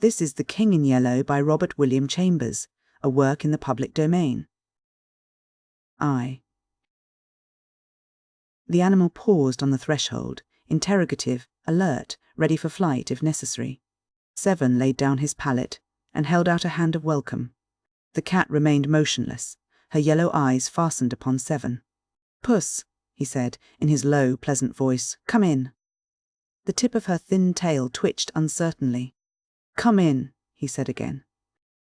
This is The King in Yellow by Robert William Chambers, a work in the public domain. I. The animal paused on the threshold, interrogative, alert, ready for flight if necessary. 7 laid down his pallet and held out a hand of welcome. The cat remained motionless, her yellow eyes fastened upon 7. "Puss," he said, in his low, pleasant voice, "come in." The tip of her thin tail twitched uncertainly. "Come in," he said again.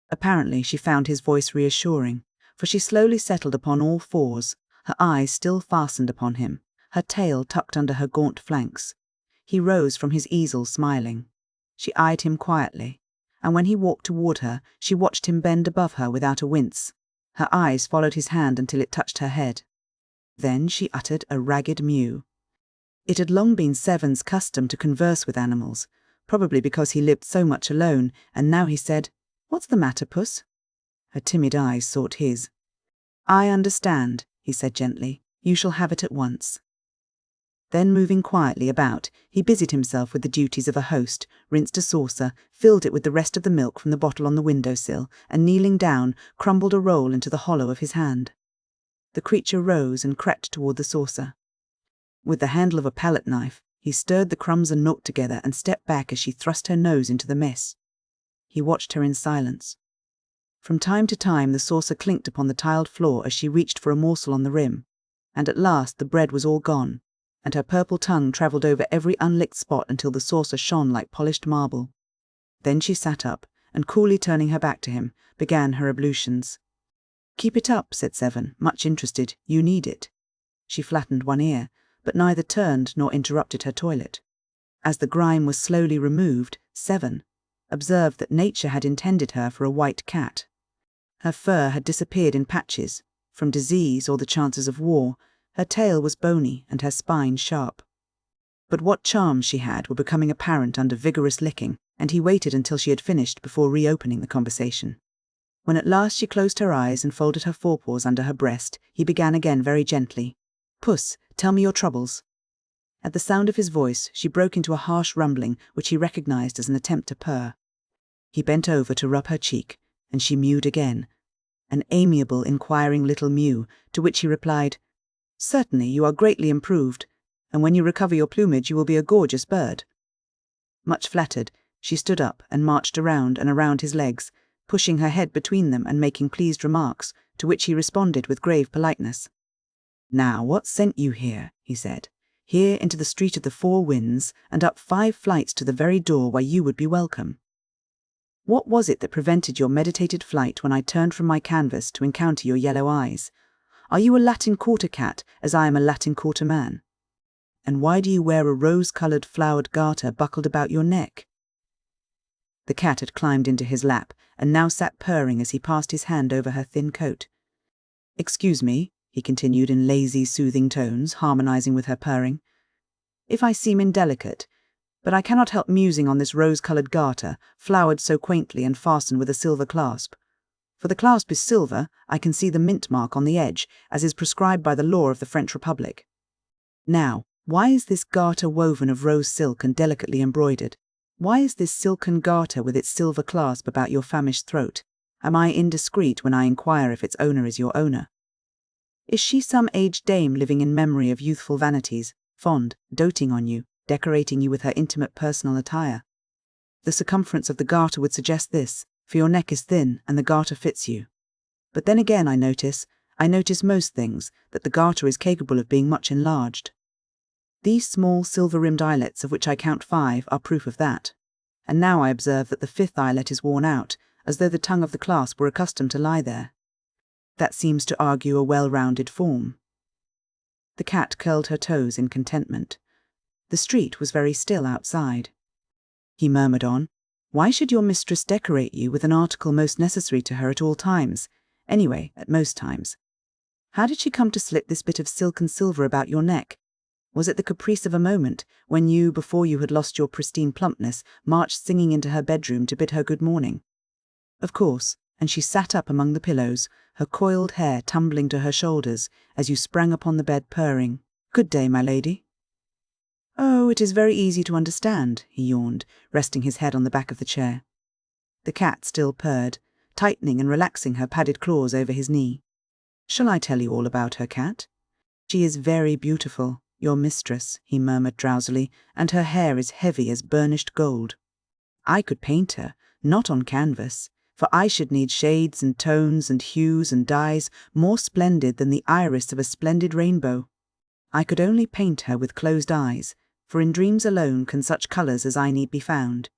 Apparently she found his voice reassuring, for she slowly settled upon all fours, her eyes still fastened upon him, her tail tucked under her gaunt flanks. He rose from his easel smiling. She eyed him quietly, and when he walked toward her, she watched him bend above her without a wince. Her eyes followed his hand until it touched her head. Then she uttered a ragged mew. It had long been 7's custom to converse with animals, probably because he lived so much alone, and now he said, "What's the matter, Puss?" Her timid eyes sought his. "I understand," he said gently. "You shall have it at once." Then, moving quietly about, he busied himself with the duties of a host, rinsed a saucer, filled it with the rest of the milk from the bottle on the window-sill, and kneeling down, crumbled a roll into the hollow of his hand. The creature rose and crept toward the saucer. With the handle of a palette knife, he stirred the crumbs and milk together and stepped back as she thrust her nose into the mess. He watched her in silence. From time to time the saucer clinked upon the tiled floor as she reached for a morsel on the rim, and at last the bread was all gone, and her purple tongue travelled over every unlicked spot until the saucer shone like polished marble. Then she sat up, and coolly turning her back to him, began her ablutions. "Keep it up," said 7, much interested. "You need it." She flattened one ear, but neither turned nor interrupted her toilet. As the grime was slowly removed, 7 observed that nature had intended her for a white cat. Her fur had disappeared in patches, from disease or the chances of war. Her tail was bony and her spine sharp. But what charms she had were becoming apparent under vigorous licking, and he waited until she had finished before reopening the conversation. When at last she closed her eyes and folded her forepaws under her breast, he began again very gently. "Puss, tell me your troubles." At the sound of his voice, she broke into a harsh rumbling which he recognized as an attempt to purr. He bent over to rub her cheek, and she mewed again, an amiable, inquiring little mew, to which he replied, "Certainly, you are greatly improved, and when you recover your plumage you will be a gorgeous bird." Much flattered, she stood up and marched around and around his legs, pushing her head between them and making pleased remarks, to which he responded with grave politeness. "Now, what sent you here?" he said. "Here into the street of the 4 Winds, and up 5 flights to the very door where you would be welcome. What was it that prevented your meditated flight when I turned from my canvas to encounter your yellow eyes? Are you a Latin Quarter cat, as I am a Latin Quarter man? And why do you wear a rose-coloured flowered garter buckled about your neck?" The cat had climbed into his lap, and now sat purring as he passed his hand over her thin coat. "Excuse me," he continued in lazy, soothing tones, harmonizing with her purring, "if I seem indelicate, but I cannot help musing on this rose-coloured garter, flowered so quaintly and fastened with a silver clasp. For the clasp is silver, I can see the mint mark on the edge, as is prescribed by the law of the French Republic. Now, why is this garter woven of rose silk and delicately embroidered? Why is this silken garter with its silver clasp about your famished throat? Am I indiscreet when I inquire if its owner is your owner? Is she some aged dame living in memory of youthful vanities, fond, doting on you, decorating you with her intimate personal attire? The circumference of the garter would suggest this, for your neck is thin and the garter fits you. But then again I notice most things, that the garter is capable of being much enlarged. These small silver-rimmed eyelets, of which I count 5, are proof of that. And now I observe that the 5th eyelet is worn out, as though the tongue of the clasp were accustomed to lie there. That seems to argue a well-rounded form." The cat curled her toes in contentment. The street was very still outside. He murmured on, "Why should your mistress decorate you with an article most necessary to her at all times? Anyway, at most times. How did she come to slip this bit of silk and silver about your neck? Was it the caprice of a moment, when you, before you had lost your pristine plumpness, marched singing into her bedroom to bid her good morning? Of course, and she sat up among the pillows, her coiled hair tumbling to her shoulders, as you sprang upon the bed purring, 'Good day, my lady.'" "Oh, it is very easy to understand," he yawned, resting his head on the back of the chair. The cat still purred, tightening and relaxing her padded claws over his knee. "Shall I tell you all about her, cat? She is very beautiful, your mistress," he murmured drowsily, "and her hair is heavy as burnished gold. I could paint her, not on canvas, for I should need shades and tones and hues and dyes more splendid than the iris of a splendid rainbow. I could only paint her with closed eyes, for in dreams alone can such colours as I need be found.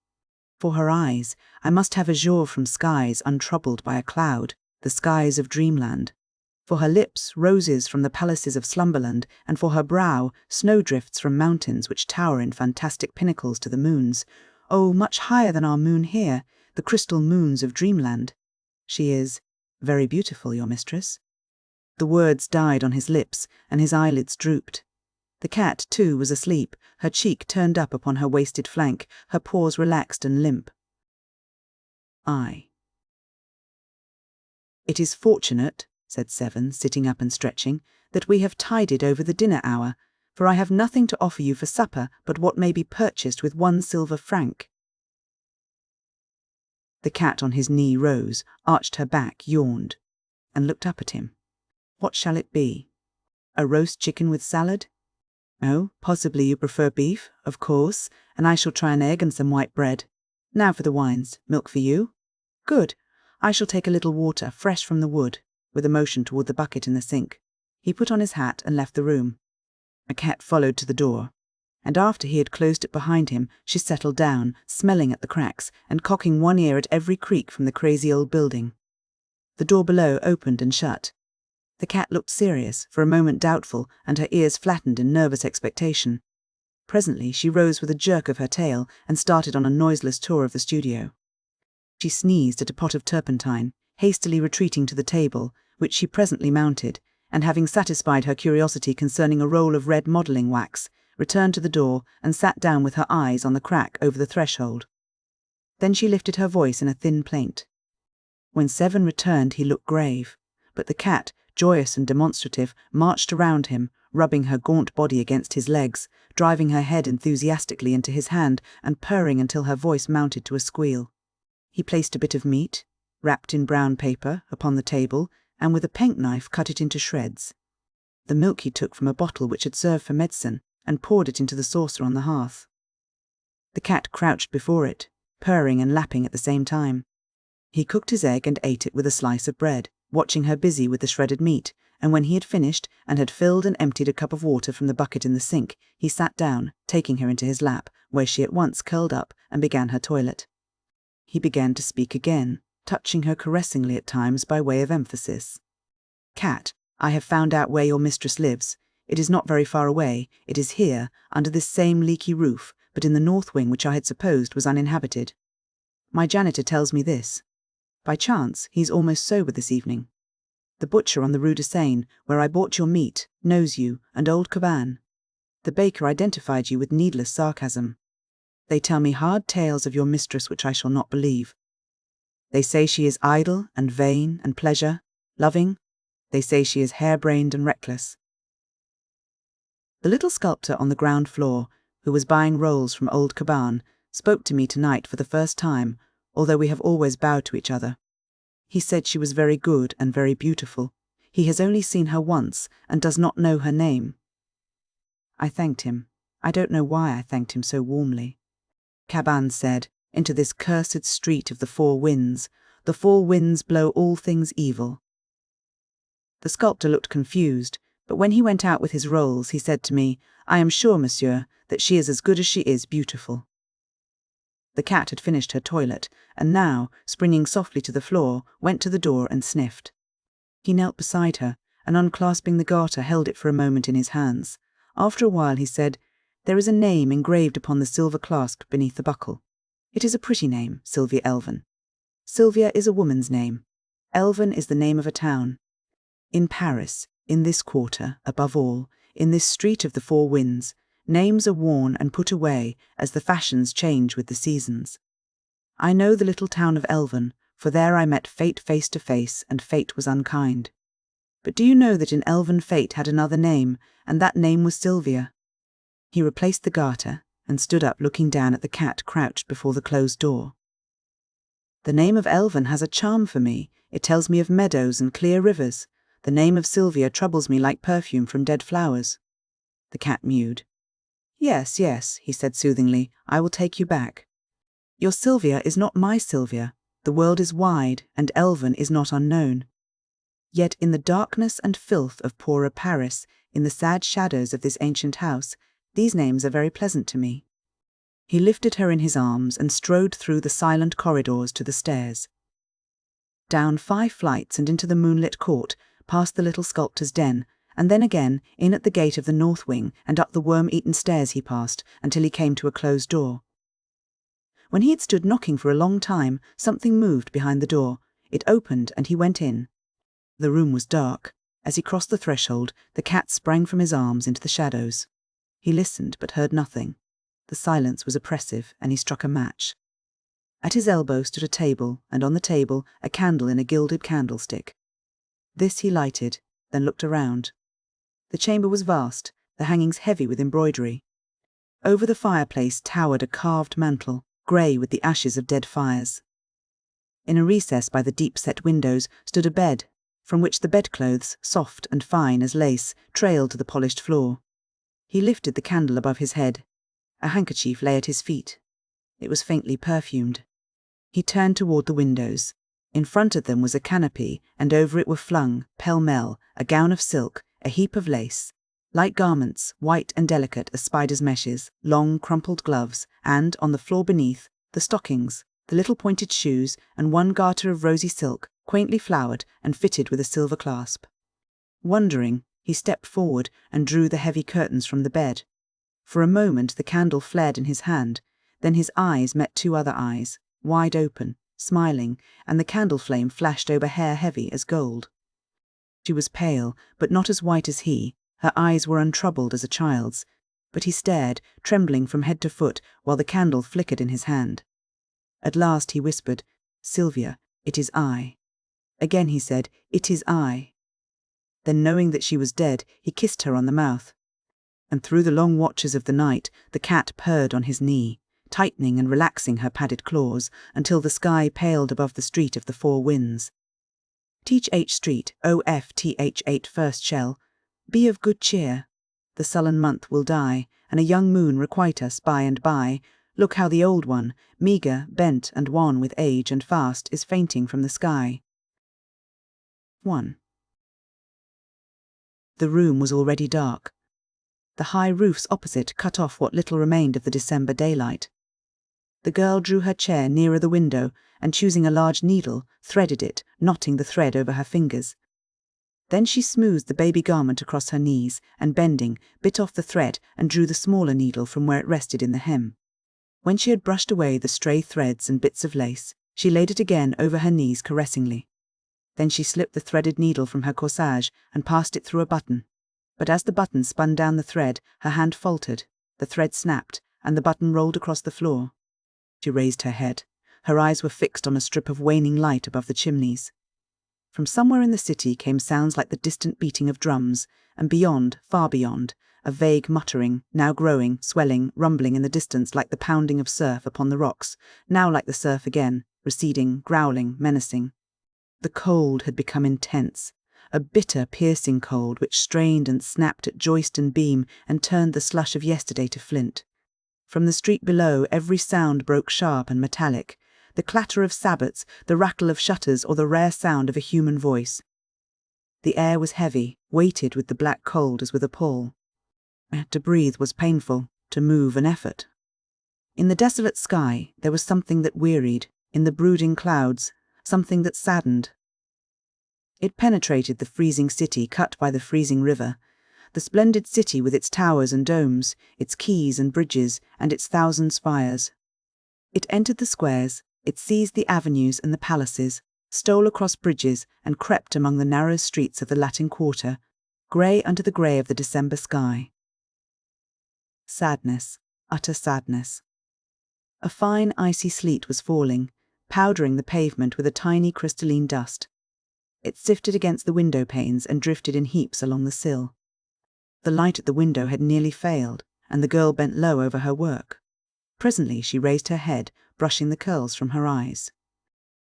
For her eyes, I must have azure from skies untroubled by a cloud, the skies of dreamland. For her lips, roses from the palaces of slumberland, and for her brow, snowdrifts from mountains which tower in fantastic pinnacles to the moons, oh, much higher than our moon here, the crystal moons of dreamland. She is very beautiful, your mistress." The words died on his lips, and his eyelids drooped. The cat, too, was asleep, her cheek turned up upon her wasted flank, her paws relaxed and limp. "It is fortunate," said Seven, sitting up and stretching, "that we have tided over the dinner hour, for I have nothing to offer you for supper but what may be purchased with 1 silver franc. The cat on his knee rose, arched her back, yawned, and looked up at him. "What shall it be? A roast chicken with salad? Oh, possibly you prefer beef, of course, and I shall try an egg and some white bread. Now for the wines. Milk for you? Good. I shall take a little water, fresh from the wood," with a motion toward the bucket in the sink. He put on his hat and left the room. A cat followed to the door, and after he had closed it behind him, she settled down, smelling at the cracks, and cocking one ear at every creak from the crazy old building. The door below opened and shut. The cat looked serious, for a moment doubtful, and her ears flattened in nervous expectation. Presently she rose with a jerk of her tail and started on a noiseless tour of the studio. She sneezed at a pot of turpentine, hastily retreating to the table, which she presently mounted, and having satisfied her curiosity concerning a roll of red modelling wax, returned to the door and sat down with her eyes on the crack over the threshold. Then she lifted her voice in a thin plaint. When Seven returned he looked grave, but the cat, joyous and demonstrative, marched around him, rubbing her gaunt body against his legs, driving her head enthusiastically into his hand, and purring until her voice mounted to a squeal. He placed a bit of meat, wrapped in brown paper, upon the table, and with a penknife cut it into shreds. The milk he took from a bottle which had served for medicine, and poured it into the saucer on the hearth. The cat crouched before it, purring and lapping at the same time. He cooked his egg and ate it with a slice of bread, watching her busy with the shredded meat, and when he had finished and had filled and emptied a cup of water from the bucket in the sink, he sat down, taking her into his lap, where she at once curled up and began her toilet. He began to speak again, touching her caressingly at times by way of emphasis. "Cat, I have found out where your mistress lives. It is not very far away. It is here, under this same leaky roof, but in the north wing which I had supposed was uninhabited. My janitor tells me this. By chance, he's almost sober this evening. The butcher on the Rue de Seine, where I bought your meat, knows you, and old Caban. The baker identified you with needless sarcasm. They tell me hard tales of your mistress which I shall not believe. They say she is idle and vain and pleasure-loving. They say she is harebrained and reckless." The little sculptor on the ground floor, who was buying rolls from old Caban, spoke to me tonight for the first time, although we have always bowed to each other. He said she was very good and very beautiful. He has only seen her once, and does not know her name. I thanked him. I don't know why I thanked him so warmly. Caban said, "Into this cursed street of the four winds. The four winds blow all things evil." The sculptor looked confused, but when he went out with his rolls, he said to me, "I am sure, monsieur, that she is as good as she is beautiful." The cat had finished her toilet, and now, springing softly to the floor, went to the door and sniffed. He knelt beside her, and unclasping the garter, held it for a moment in his hands. After a while he said, "There is a name engraved upon the silver clasp beneath the buckle. It is a pretty name, Sylvia Elven. Sylvia is a woman's name. Elven is the name of a town. In Paris, in this quarter, above all, in this street of the four winds, names are worn and put away as the fashions change with the seasons. I know the little town of Elven, for there I met fate face to face, and fate was unkind. But do you know that in Elven fate had another name, and that name was Sylvia?" He replaced the garter, and stood up looking down at the cat crouched before the closed door. The name of Elven has a charm for me. It tells me of meadows and clear rivers. The name of Sylvia troubles me like perfume from dead flowers." The cat mewed. "Yes, yes," he said soothingly, "I will take you back. Your Sylvia is not my Sylvia. The world is wide, and Elven is not unknown. Yet in the darkness and filth of poorer Paris, in the sad shadows of this ancient house, these names are very pleasant to me." He lifted her in his arms and strode through the silent corridors to the stairs. Down 5 flights and into the moonlit court, past the little sculptor's den, and then again in at the gate of the north wing and up the worm-eaten stairs he passed until he came to a closed door. When he had stood knocking for a long time, something moved behind the door. It opened and he went in. The room was dark. As he crossed the threshold, the cat sprang from his arms into the shadows. He listened but heard nothing. The silence was oppressive, and he struck a match. At his elbow stood a table, and on the table a candle in a gilded candlestick. This he lighted, then looked around. The chamber was vast, the hangings heavy with embroidery. Over the fireplace towered a carved mantel, grey with the ashes of dead fires. In a recess by the deep-set windows stood a bed, from which the bedclothes, soft and fine as lace, trailed to the polished floor. He lifted the candle above his head. A handkerchief lay at his feet. It was faintly perfumed. He turned toward the windows. In front of them was a canopy, and over it were flung, pell-mell, a gown of silk, a heap of lace, light garments, white and delicate as spider's meshes, long crumpled gloves, and, on the floor beneath, the stockings, the little pointed shoes, and one garter of rosy silk, quaintly flowered and fitted with a silver clasp. Wondering, he stepped forward and drew the heavy curtains from the bed. For a moment the candle flared in his hand, then his eyes met 2 other eyes, wide open, smiling, and the candle flame flashed over hair heavy as gold. She was pale, but not as white as he. Her eyes were untroubled as a child's, but he stared, trembling from head to foot, while the candle flickered in his hand. At last he whispered, "Sylvia, it is I." Again he said, "It is I." Then, knowing that she was dead, he kissed her on the mouth. And through the long watches of the night, the cat purred on his knee, tightening and relaxing her padded claws, until the sky paled above the street of the 4 winds. "Teach H Street, OFTH8 first shell. Be of good cheer. The sullen month will die, and a young moon requite us by and by. Look how the old one, meagre, bent and wan with age and fast, is fainting from the sky." 1. The room was already dark. The high roofs opposite cut off what little remained of the December daylight. The girl drew her chair nearer the window, and choosing a large needle, threaded it, knotting the thread over her fingers. Then she smoothed the baby garment across her knees, and bending, bit off the thread and drew the smaller needle from where it rested in the hem. When she had brushed away the stray threads and bits of lace, she laid it again over her knees caressingly. Then she slipped the threaded needle from her corsage and passed it through a button. But as the button spun down the thread, her hand faltered, the thread snapped, and the button rolled across the floor. She raised her head. Her eyes were fixed on a strip of waning light above the chimneys. From somewhere in the city came sounds like the distant beating of drums, and beyond, far beyond, a vague muttering, now growing, swelling, rumbling in the distance like the pounding of surf upon the rocks, now like the surf again, receding, growling, menacing. The cold had become intense. A bitter, piercing cold which strained and snapped at joist and beam and turned the slush of yesterday to flint. From the street below every sound broke sharp and metallic, the clatter of sabots, the rattle of shutters, or the rare sound of a human voice. The air was heavy, weighted with the black cold as with a pall. To breathe was painful, to move an effort. In the desolate sky there was something that wearied, in the brooding clouds, something that saddened. It penetrated the freezing city cut by the freezing river, the splendid city with its towers and domes, its quays and bridges, and its 1,000 spires. It entered the squares, it seized the avenues and the palaces, stole across bridges, and crept among the narrow streets of the Latin Quarter, grey under the grey of the December sky. Sadness, utter sadness. A fine icy sleet was falling, powdering the pavement with a tiny crystalline dust. It sifted against the window panes and drifted in heaps along the sill. The light at the window had nearly failed, and the girl bent low over her work. Presently she raised her head, brushing the curls from her eyes.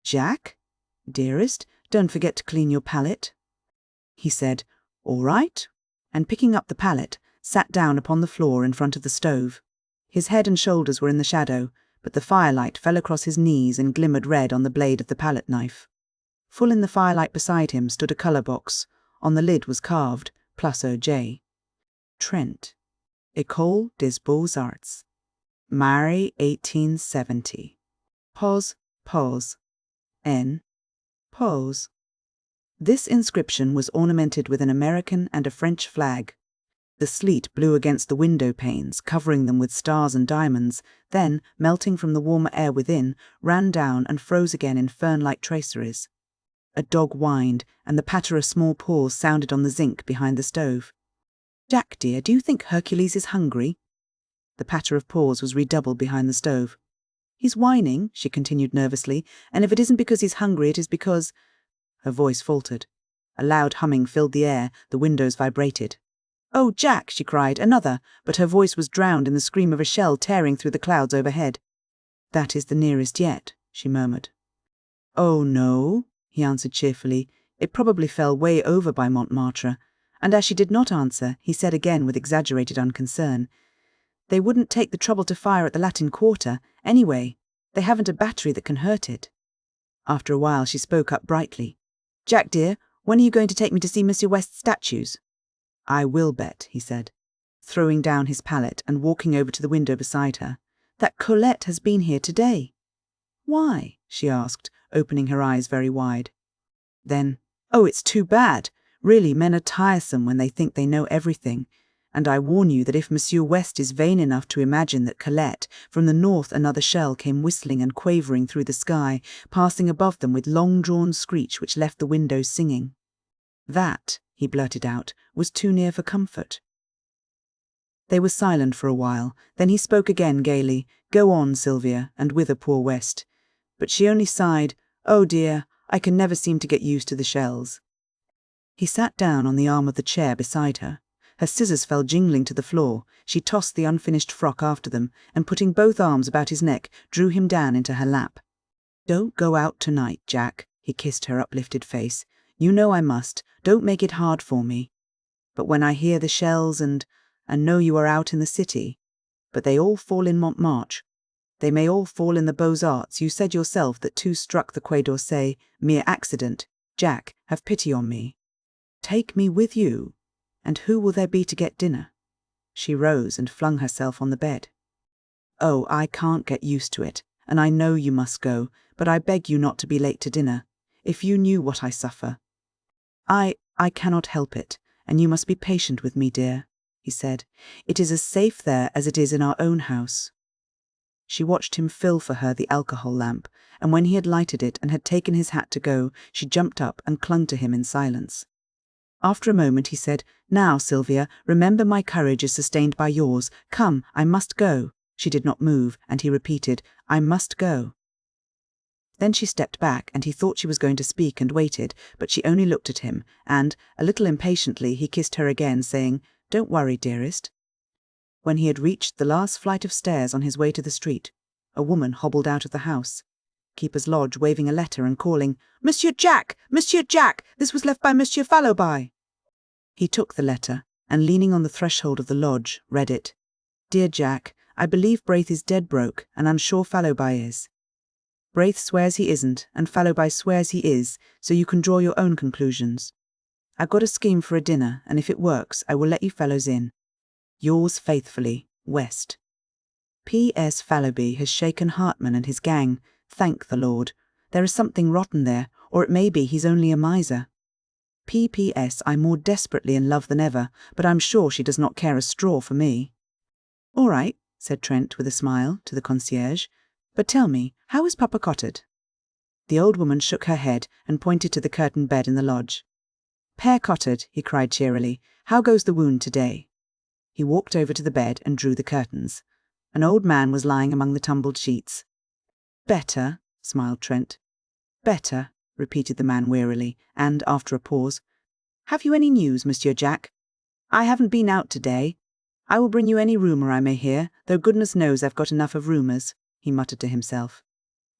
"Jack? Dearest, don't forget to clean your palette." He said, "All right," and picking up the palette, sat down upon the floor in front of the stove. His head and shoulders were in the shadow, but the firelight fell across his knees and glimmered red on the blade of the palette knife. Full in the firelight beside him stood a colour box. On the lid was carved, +OJ. Trent, École des Beaux-Arts. Mary 1870. Pause. N. Pause. This inscription was ornamented with an American and a French flag. The sleet blew against the window panes, covering them with stars and diamonds, then, melting from the warmer air within, ran down and froze again in fern-like traceries. A dog whined, and the patter of small paws sounded on the zinc behind the stove. "Jack, dear, do you think Hercules is hungry?" The patter of paws was redoubled behind the stove. "He's whining," she continued nervously, "and if it isn't because he's hungry, it is because—" Her voice faltered. A loud humming filled the air, the windows vibrated. "Oh, Jack!" she cried, "another!" but her voice was drowned in the scream of a shell tearing through the clouds overhead. "That is the nearest yet," she murmured. "Oh, no," he answered cheerfully. "It probably fell way over by Montmartre." And as she did not answer, he said again with exaggerated unconcern, "They wouldn't take the trouble to fire at the Latin Quarter. Anyway, they haven't a battery that can hurt it." After a while she spoke up brightly. "Jack, dear, when are you going to take me to see Monsieur West's statues?" "I will bet," he said, throwing down his palette and walking over to the window beside her, "that Colette has been here today." "Why?" she asked, opening her eyes very wide. Then, "Oh, it's too bad. Really, men are tiresome when they think they know everything. And I warn you that if Monsieur West is vain enough to imagine that Colette, from the north another shell came whistling and quavering through the sky, passing above them with long-drawn screech which left the windows singing. That," he blurted out, "was too near for comfort." They were silent for a while, then he spoke again gaily, "Go on, Sylvia, and whither poor West." But she only sighed, "Oh dear, I can never seem to get used to the shells." He sat down on the arm of the chair beside her. Her scissors fell jingling to the floor. She tossed the unfinished frock after them, and putting both arms about his neck, drew him down into her lap. "Don't go out tonight, Jack," he kissed her uplifted face. "You know I must. Don't make it hard for me. But when I hear the shells and know you are out in the city, but they all fall in Montmartre. They may all fall in the Beaux-Arts. You said yourself that 2 struck the Quai d'Orsay, mere accident. Jack, have pity on me. Take me with you. And who will there be to get dinner?" She rose and flung herself on the bed. "Oh, I can't get used to it, and I know you must go, but I beg you not to be late to dinner. If you knew what I suffer." I cannot help it, and you must be patient with me, dear," he said. "It is as safe there as it is in our own house." She watched him fill for her the alcohol lamp, and when he had lighted it and had taken his hat to go, she jumped up and clung to him in silence. After a moment he said, "Now, Sylvia, remember my courage is sustained by yours. Come, I must go." She did not move, and he repeated, "I must go." Then she stepped back, and he thought she was going to speak and waited, but she only looked at him, and, a little impatiently, he kissed her again, saying, "Don't worry, dearest." When he had reached the last flight of stairs on his way to the street, a woman hobbled out of the house. Keeper's Lodge waving a letter and calling, "Monsieur Jack! Monsieur Jack! This was left by Monsieur Fallowby." He took the letter, and leaning on the threshold of the lodge, read it. "Dear Jack, I believe Braith is dead broke, and I'm sure Fallowby is. Braith swears he isn't, and Fallowby swears he is, so you can draw your own conclusions. I've got a scheme for a dinner, and if it works, I will let you fellows in. Yours faithfully, West. P.S. Fallowby has shaken Hartman and his gang. Thank the Lord. There is something rotten there, or it may be he's only a miser. P.P.S. I'm more desperately in love than ever, but I'm sure she does not care a straw for me." "All right," said Trent with a smile to the concierge. "But tell me, how is Papa Cotard?" The old woman shook her head and pointed to the curtained bed in the lodge. "Père Cotard," he cried cheerily, "how goes the wound today?" He walked over to the bed and drew the curtains. An old man was lying among the tumbled sheets. "Better," smiled Trent. "Better," repeated the man wearily, and, after a pause, "Have you any news, Monsieur Jack? I haven't been out today. I will bring you any rumour I may hear, though goodness knows I've got enough of rumours," he muttered to himself.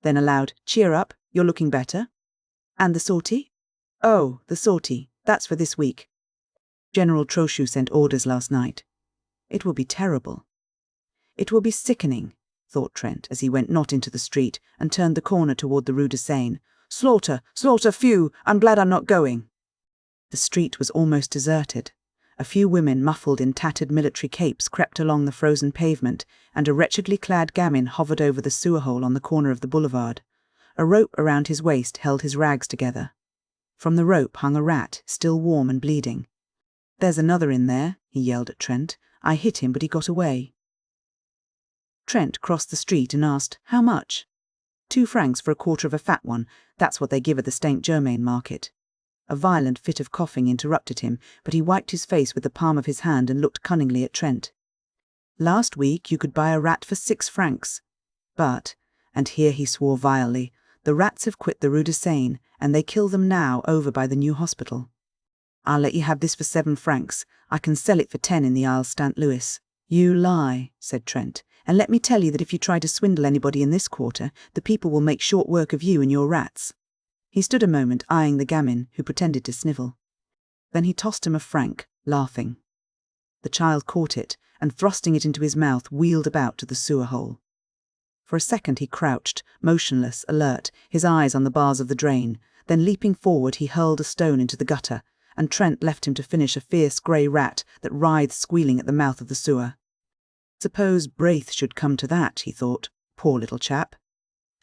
Then aloud, "Cheer up, You're looking better? And the sortie? Oh, the sortie. That's for this week. General Trochu sent orders last night. It will be terrible. It will be sickening, thought Trent as he went not into the street and turned the corner toward the Rue de Seine. Slaughter, slaughter, phew, I'm glad I'm not going. The street was almost deserted. A few women muffled in tattered military capes crept along the frozen pavement, and a wretchedly clad gamin hovered over the sewer hole on the corner of the boulevard. A rope around his waist held his rags together. From the rope hung a rat, still warm and bleeding. There's another in there, he yelled at Trent. I hit him, but he got away. Trent crossed the street and asked, how much? 2 francs for a quarter of a fat one. That's what they give at the Saint-Germain market. A violent fit of coughing interrupted him, but he wiped his face with the palm of his hand and looked cunningly at Trent. Last week you could buy a rat for 6 francs. But, and here he swore vilely, the rats have quit the Rue de Seine, and they kill them now over by the new hospital. I'll let you have this for 7 francs. I can sell it for 10 in the Isle St. Louis. You lie, said Trent, and let me tell you that if you try to swindle anybody in this quarter, the people will make short work of you and your rats. He stood a moment eyeing the gamin, who pretended to snivel. Then he tossed him a franc, laughing. The child caught it, and thrusting it into his mouth, wheeled about to the sewer hole. For a second he crouched, motionless, alert, his eyes on the bars of the drain. Then leaping forward he hurled a stone into the gutter, and Trent left him to finish a fierce grey rat that writhed squealing at the mouth of the sewer. Suppose Braith should come to that, he thought, poor little chap.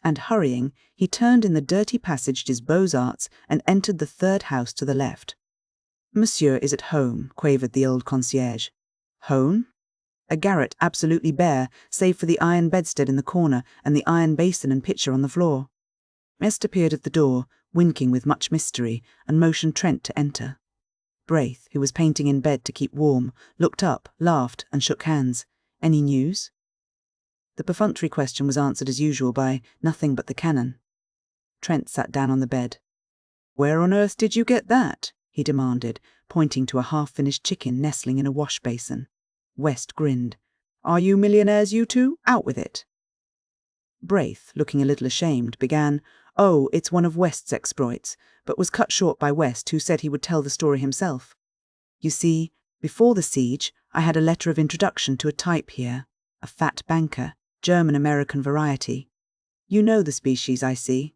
And hurrying, he turned in the dirty passage des Beaux-Arts and entered the 3rd house to the left. Monsieur is at home, quavered the old concierge. Home? A garret absolutely bare, save for the iron bedstead in the corner and the iron basin and pitcher on the floor. Est appeared at the door, winking with much mystery, and motioned Trent to enter. Braith, who was painting in bed to keep warm, looked up, laughed, and shook hands. Any news? The perfunctory question was answered as usual by nothing but the cannon. Trent sat down on the bed. Where on earth did you get that? He demanded, pointing to a half-finished chicken nestling in a wash basin. West grinned. Are you millionaires, you two? Out with it. Braith, looking a little ashamed, began, Oh, it's one of West's exploits, but was cut short by West, who said he would tell the story himself. You see, before the siege, I had a letter of introduction to a type here, a fat banker, German-American variety. You know the species, I see.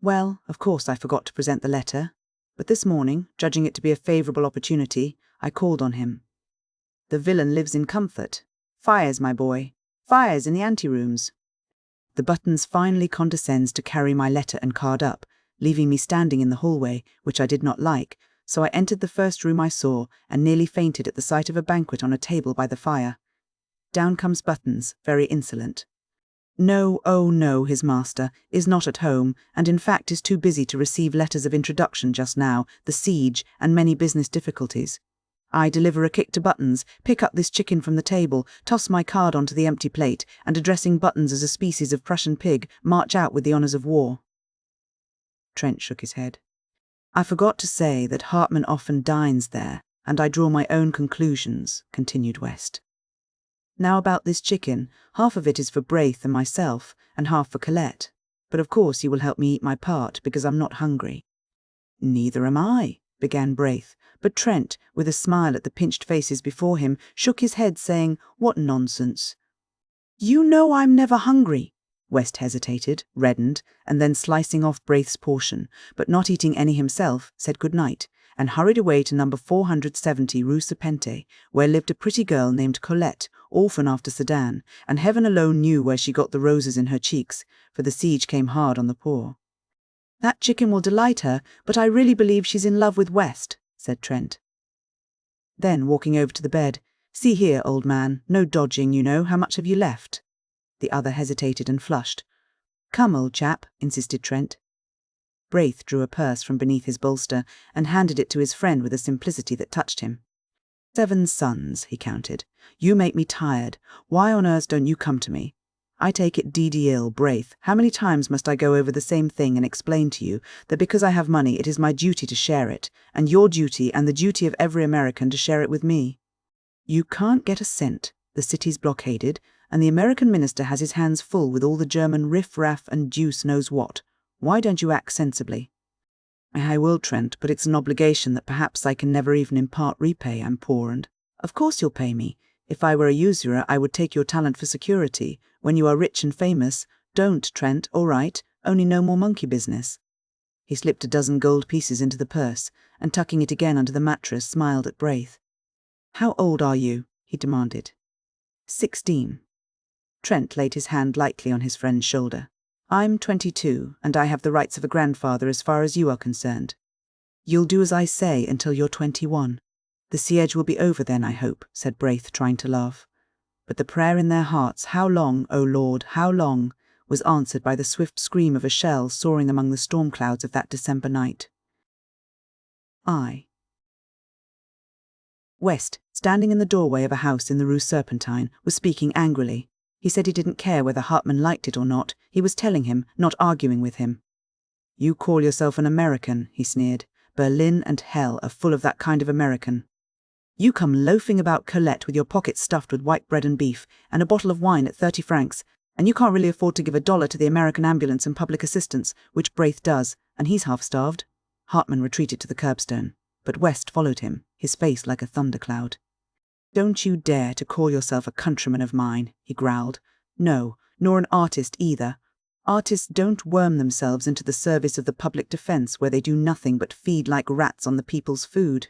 Well, of course I forgot to present the letter, but this morning, judging it to be a favourable opportunity, I called on him. The villain lives in comfort. Fires, my boy. Fires in the anterooms. The Buttons finally condescends to carry my letter and card up, leaving me standing in the hallway, which I did not like, so I entered the first room I saw and nearly fainted at the sight of a banquet on a table by the fire. Down comes Buttons, very insolent. No, oh no, his master is not at home, and in fact is too busy to receive letters of introduction just now, the siege, and many business difficulties. I deliver a kick to Buttons, pick up this chicken from the table, toss my card onto the empty plate, and addressing Buttons as a species of Prussian pig, march out with the honours of war. Trent shook his head. I forgot to say that Hartmann often dines there, and I draw my own conclusions, continued West. Now about this chicken, half of it is for Braith and myself, and half for Colette. But of course you will help me eat my part, because I'm not hungry. Neither am I, began Braith, but Trent, with a smile at the pinched faces before him, shook his head, saying, What nonsense. You know I'm never hungry. West hesitated, reddened, and then slicing off Braith's portion, but not eating any himself, said good night, and hurried away to number 470 Rue Serpente, where lived a pretty girl named Colette, orphan after Sedan, and heaven alone knew where she got the roses in her cheeks, for the siege came hard on the poor. That chicken will delight her, but I really believe she's in love with West, said Trent. Then, walking over to the bed, See here, old man, no dodging, you know, how much have you left? The other hesitated and flushed. Come, old chap, insisted Trent. Braith drew a purse from beneath his bolster and handed it to his friend with a simplicity that touched him. 7 sons, he counted. You make me tired. Why on earth don't you come to me? I take it DDL, Braith. How many times must I go over the same thing and explain to you that because I have money it is my duty to share it, and your duty and the duty of every American to share it with me? You can't get a cent. The city's blockaded, and the American minister has his hands full with all the German riff-raff and deuce knows what. Why don't you act sensibly?" "I will, Trent, but it's an obligation that perhaps I can never even in part repay. I'm poor and—" "Of course you'll pay me. If I were a usurer, I would take your talent for security. When you are rich and famous, don't, Trent, all right, only no more monkey business." He slipped a dozen gold pieces into the purse, and tucking it again under the mattress, smiled at Braith. "How old are you?" he demanded. 16. Trent laid his hand lightly on his friend's shoulder. "I'm 22, and I have the rights of a grandfather as far as you are concerned. You'll do as I say until you're 21. The siege will be over then, I hope," said Braith, trying to laugh. But the prayer in their hearts, "How long, O Lord, how long?" was answered by the swift scream of a shell soaring among the storm clouds of that December night. West, standing in the doorway of a house in the Rue Serpentine, was speaking angrily. He said he didn't care whether Hartman liked it or not. He was telling him, not arguing with him. "You call yourself an American," he sneered. "Berlin and hell are full of that kind of American. You come loafing about Colette with your pockets stuffed with white bread and beef, and a bottle of wine at 30 francs, and you can't really afford to give $1 to the American ambulance and public assistance, which Braith does, and he's half-starved." Hartman retreated to the curbstone, but West followed him, his face like a thundercloud. "Don't you dare to call yourself a countryman of mine," he growled. "No, nor an artist either. Artists don't worm themselves into the service of the public defense where they do nothing but feed like rats on the people's food.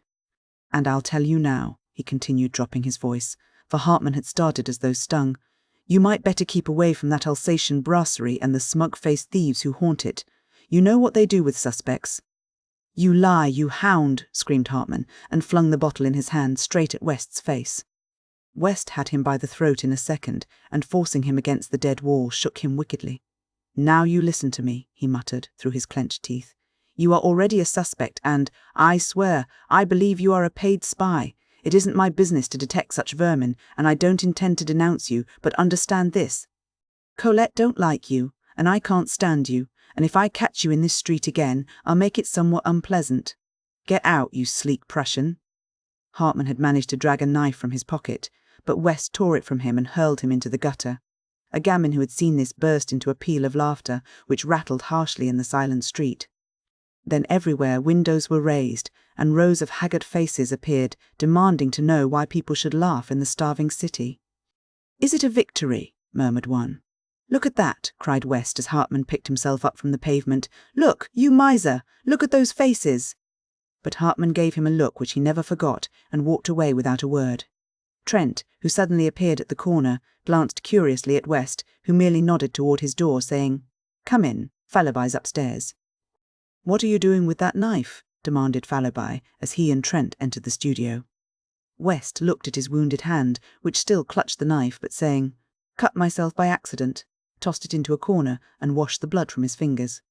And I'll tell you now," he continued, dropping his voice, for Hartman had started as though stung, "you might better keep away from that Alsatian brasserie and the smug-faced thieves who haunt it. You know what they do with suspects." "You lie, you hound," screamed Hartman, and flung the bottle in his hand straight at West's face. West had him by the throat in a second, and forcing him against the dead wall, shook him wickedly. "Now you listen to me," he muttered through his clenched teeth. "You are already a suspect, and, I swear, I believe you are a paid spy. It isn't my business to detect such vermin, and I don't intend to denounce you, but understand this. Colette don't like you, and I can't stand you, and if I catch you in this street again, I'll make it somewhat unpleasant. Get out, you sleek Prussian." Hartman had managed to drag a knife from his pocket, but West tore it from him and hurled him into the gutter. A gamin who had seen this burst into a peal of laughter, which rattled harshly in the silent street. Then everywhere windows were raised, and rows of haggard faces appeared, demanding to know why people should laugh in the starving city. "Is it a victory?" murmured one. "Look at that," cried West as Hartman picked himself up from the pavement. "Look, you miser! Look at those faces!" But Hartman gave him a look which he never forgot, and walked away without a word. Trent, who suddenly appeared at the corner, glanced curiously at West, who merely nodded toward his door, saying, "Come in, Fallowby's upstairs." "What are you doing with that knife?" demanded Fallowby, as he and Trent entered the studio. West looked at his wounded hand, which still clutched the knife, but saying, "Cut myself by accident," tossed it into a corner and washed the blood from his fingers.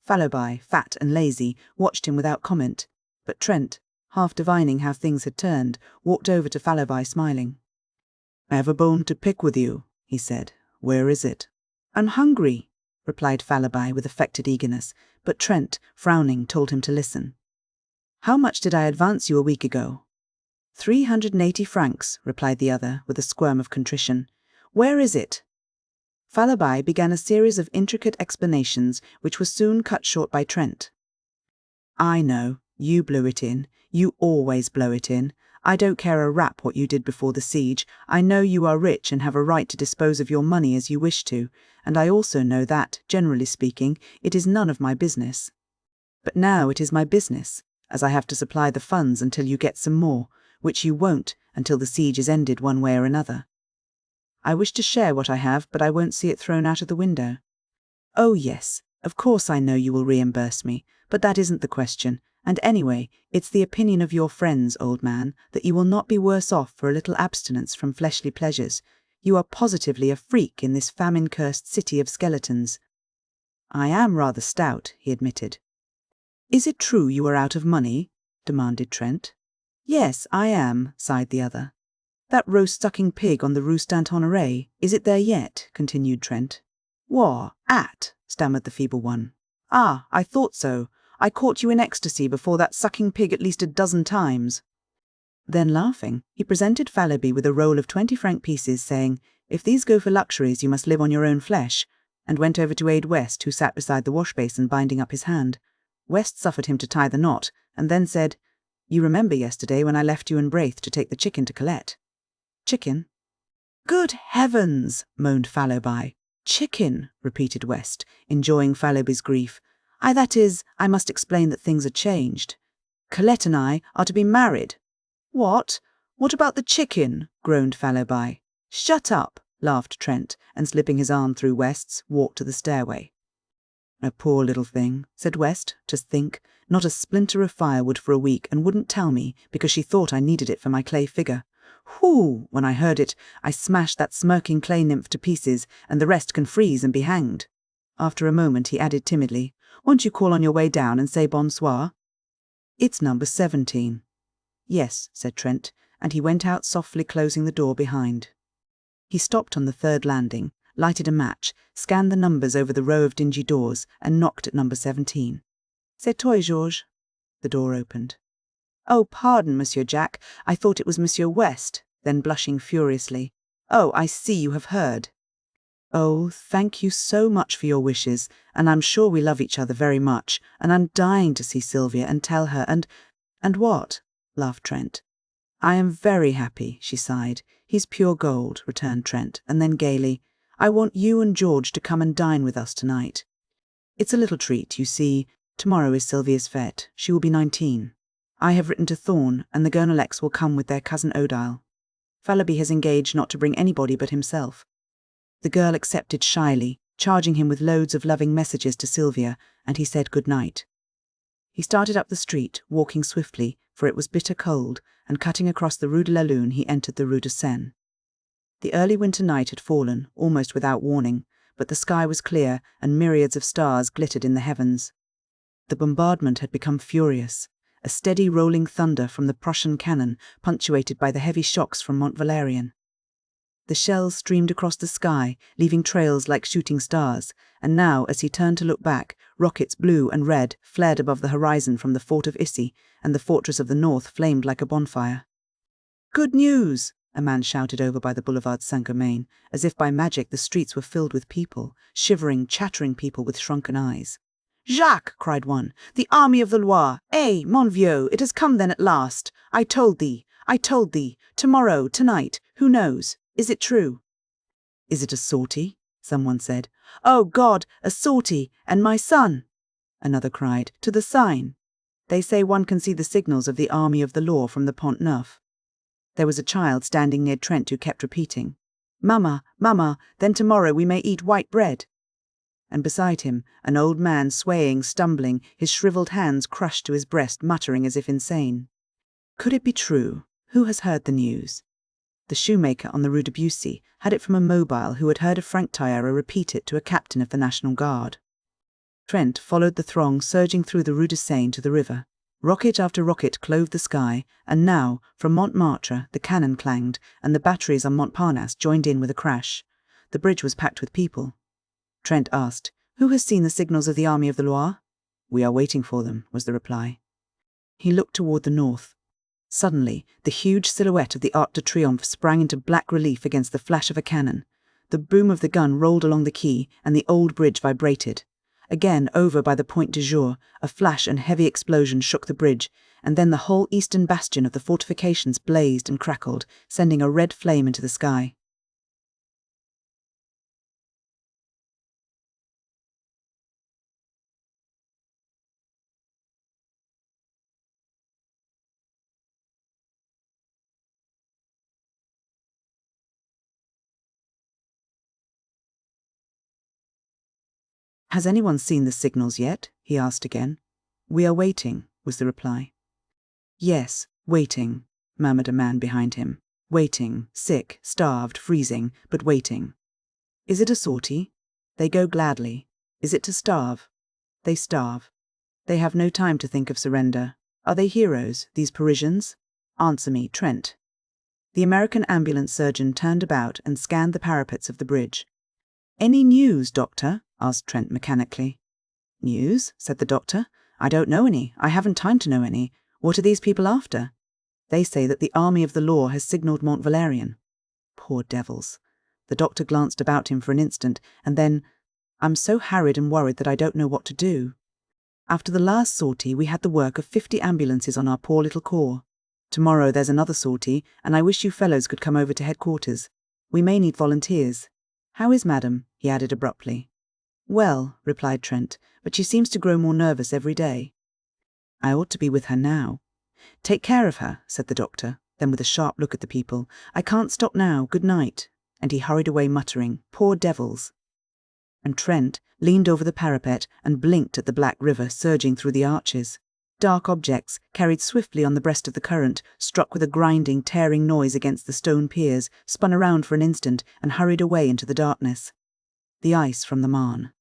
Fallowby, fat and lazy, watched him without comment, but Trent, half divining how things had turned, walked over to Fallowby smiling. "I have a bone to pick with you," he said. "Where is it?" "I'm hungry," replied Fallowby with affected eagerness, but Trent, frowning, told him to listen. "How much did I advance you a week ago?" 380 francs, replied the other, with a squirm of contrition. "Where is it?" Fallowby began a series of intricate explanations, which were soon cut short by Trent. "I know. You blew it in. You always blow it in. I don't care a rap what you did before the siege. I know you are rich and have a right to dispose of your money as you wish to, and I also know that, generally speaking, it is none of my business. But now it is my business, as I have to supply the funds until you get some more, which you won't until the siege is ended one way or another. I wish to share what I have, but I won't see it thrown out of the window. Oh yes, of course I know you will reimburse me, but that isn't the question. And anyway, it's the opinion of your friends, old man, that you will not be worse off for a little abstinence from fleshly pleasures. You are positively a freak in this famine-cursed city of skeletons." "I am rather stout," he admitted. "Is it true you are out of money?" demanded Trent. "Yes, I am," sighed the other. "That roast-sucking pig on the Rue Saint-Honoré, is it there yet?" continued Trent. "What, at?" stammered the feeble one. "Ah, I thought so. I caught you in ecstasy before that sucking pig at least a dozen times." Then, laughing, he presented Fallowby with a roll of 20-franc pieces, saying, "If these go for luxuries, you must live on your own flesh," and went over to aid West, who sat beside the wash-basin binding up his hand. West suffered him to tie the knot, and then said, "You remember yesterday when I left you and Braith to take the chicken to Colette?" "Chicken?" "Good heavens!" moaned Fallowby. "Chicken," repeated West, enjoying Fallowby's grief. That is, I must explain that things are changed. Colette and I are to be married." "What? What about the chicken?" groaned Fallowby. "Shut up," laughed Trent, and slipping his arm through West's, walked to the stairway. "A poor little thing," said West. "Just think, not a splinter of firewood for a week, and wouldn't tell me because she thought I needed it for my clay figure. Whew! When I heard it, I smashed that smirking clay nymph to pieces, and the rest can freeze and be hanged." After a moment he added timidly, "Won't you call on your way down and say bonsoir?" "It's number 17. "Yes," said Trent, and he went out softly, closing the door behind. He stopped on the third landing, lighted a match, scanned the numbers over the row of dingy doors, and knocked at number 17. "C'est toi, Georges." The door opened. "Oh, pardon, Monsieur Jack, I thought it was Monsieur West," then blushing furiously. "Oh, I see you have heard." "Oh, thank you so much for your wishes, and I'm sure we love each other very much, and I'm dying to see Sylvia and tell her, and what?" laughed Trent. "I am very happy," she sighed. "He's pure gold," returned Trent, and then gaily, "I want you and George to come and dine with us tonight. It's a little treat, you see. Tomorrow is Sylvia's fête. She will be 19. I have written to Thorne, and the Gurnellecks will come with their cousin Odile. Fallowby has engaged not to bring anybody but himself." The girl accepted shyly, charging him with loads of loving messages to Sylvia, and he said good night. He started up the street, walking swiftly, for it was bitter cold, and cutting across the Rue de la Lune he entered the Rue de Seine. The early winter night had fallen, almost without warning, but the sky was clear and myriads of stars glittered in the heavens. The bombardment had become furious, a steady rolling thunder from the Prussian cannon, punctuated by the heavy shocks from Mont Valérien. The shells streamed across the sky, leaving trails like shooting stars, and now, as he turned to look back, rockets blue and red flared above the horizon from the fort of Issy, and the fortress of the north flamed like a bonfire. "Good news!" a man shouted over by the boulevard Saint-Germain, as if by magic the streets were filled with people, shivering, chattering people with shrunken eyes. "Jacques!" cried one. "The army of the Loire! Eh, mon vieux, it has come then at last! I told thee! Tomorrow, tonight, who knows? Is it true?" "Is it a sortie?" someone said. "Oh God, a sortie, and my son!" Another cried, "To the sign. They say one can see the signals of the army of the law from the Pont Neuf." There was a child standing near Trent who kept repeating, "Mama, Mama, then tomorrow we may eat white bread." And beside him, an old man swaying, stumbling, his shriveled hands crushed to his breast, muttering as if insane. Could it be true? Who has heard the news? The shoemaker on the Rue de Bussy had it from a mobile who had heard a franc-tireur repeat it to a captain of the National Guard. Trent followed the throng surging through the Rue de Seine to the river. Rocket after rocket clove the sky, and now, from Montmartre, the cannon clanged, and the batteries on Montparnasse joined in with a crash. The bridge was packed with people. Trent asked, "Who has seen the signals of the army of the Loire?" "We are waiting for them," was the reply. He looked toward the north. Suddenly, the huge silhouette of the Arc de Triomphe sprang into black relief against the flash of a cannon. The boom of the gun rolled along the quay, and the old bridge vibrated. Again, over by the Point du Jour, a flash and heavy explosion shook the bridge, and then the whole eastern bastion of the fortifications blazed and crackled, sending a red flame into the sky. "Has anyone seen the signals yet?" he asked again. "We are waiting," was the reply. "Yes, waiting," murmured a man behind him. "Waiting, sick, starved, freezing, but waiting." "Is it a sortie?" "They go gladly." "Is it to starve?" "They starve." "They have no time to think of surrender. Are they heroes, these Parisians? Answer me, Trent." The American ambulance surgeon turned about and scanned the parapets of the bridge. "Any news, doctor?" asked Trent mechanically. "News?" said the doctor. "I don't know any. I haven't time to know any. What are these people after?" "They say that the army of the law has signalled Mont Valérien." Poor devils. The doctor glanced about him for an instant, and then, I'm so harried and worried that I don't know what to do. After the last sortie, we had the work of 50 ambulances on our poor little corps. Tomorrow there's another sortie, and I wish you fellows could come over to headquarters. We may need volunteers. How is Madam?" he added abruptly. "Well," replied Trent, "but she seems to grow more nervous every day." "I ought to be with her now." "Take care of her," said the doctor. Then with a sharp look at the people, "I can't stop now, good night." And he hurried away muttering, "Poor devils." And Trent leaned over the parapet and blinked at the black river surging through the arches. Dark objects, carried swiftly on the breast of the current, struck with a grinding, tearing noise against the stone piers, spun around for an instant, and hurried away into the darkness. The ice from the Marne.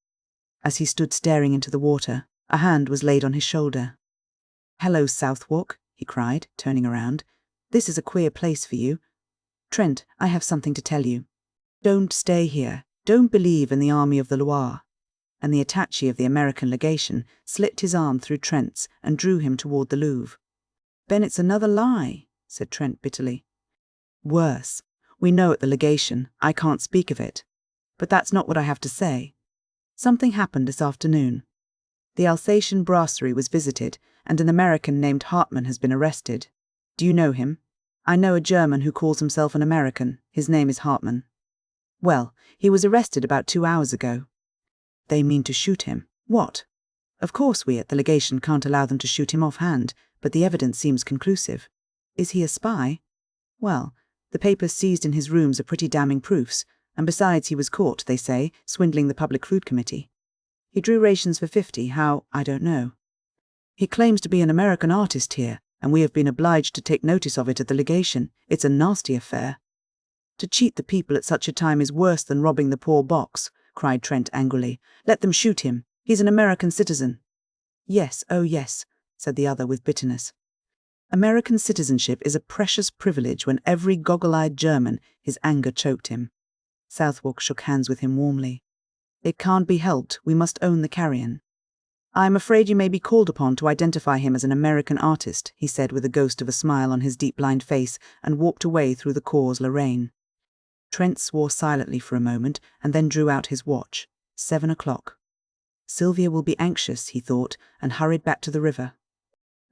As he stood staring into the water, a hand was laid on his shoulder. "Hello, Southwark," he cried, turning around. "This is a queer place for you. Trent, I have something to tell you. Don't stay here. Don't believe in the Army of the Loire." And the attaché of the American legation slipped his arm through Trent's and drew him toward the Louvre. "Then it's another lie," said Trent bitterly. "Worse. We know at the legation. I can't speak of it. But that's not what I have to say. Something happened this afternoon. The Alsatian brasserie was visited, and an American named Hartmann has been arrested. Do you know him? I know a German who calls himself an American. His name is Hartmann. Well, he was arrested about 2 hours ago. They mean to shoot him. What? Of course we at the legation can't allow them to shoot him offhand, but the evidence seems conclusive. Is he a spy? Well, the papers seized in his rooms are pretty damning proofs, and besides he was caught, they say, swindling the Public Food Committee. He drew rations for 50, how, I don't know. He claims to be an American artist here, and we have been obliged to take notice of it at the legation. It's a nasty affair." "To cheat the people at such a time is worse than robbing the poor box," cried Trent angrily. "Let them shoot him. He's an American citizen." "Yes, oh yes," said the other with bitterness. "American citizenship is a precious privilege when every goggle-eyed German," his anger choked him. Southwark shook hands with him warmly. "It can't be helped. We must own the carrion." "I am afraid you may be called upon to identify him as an American artist," he said with the ghost of a smile on his deep-lined face, and walked away through the Cours Lorraine. Trent swore silently for a moment, and then drew out his watch. 7 o'clock. Sylvia will be anxious, he thought, and hurried back to the river.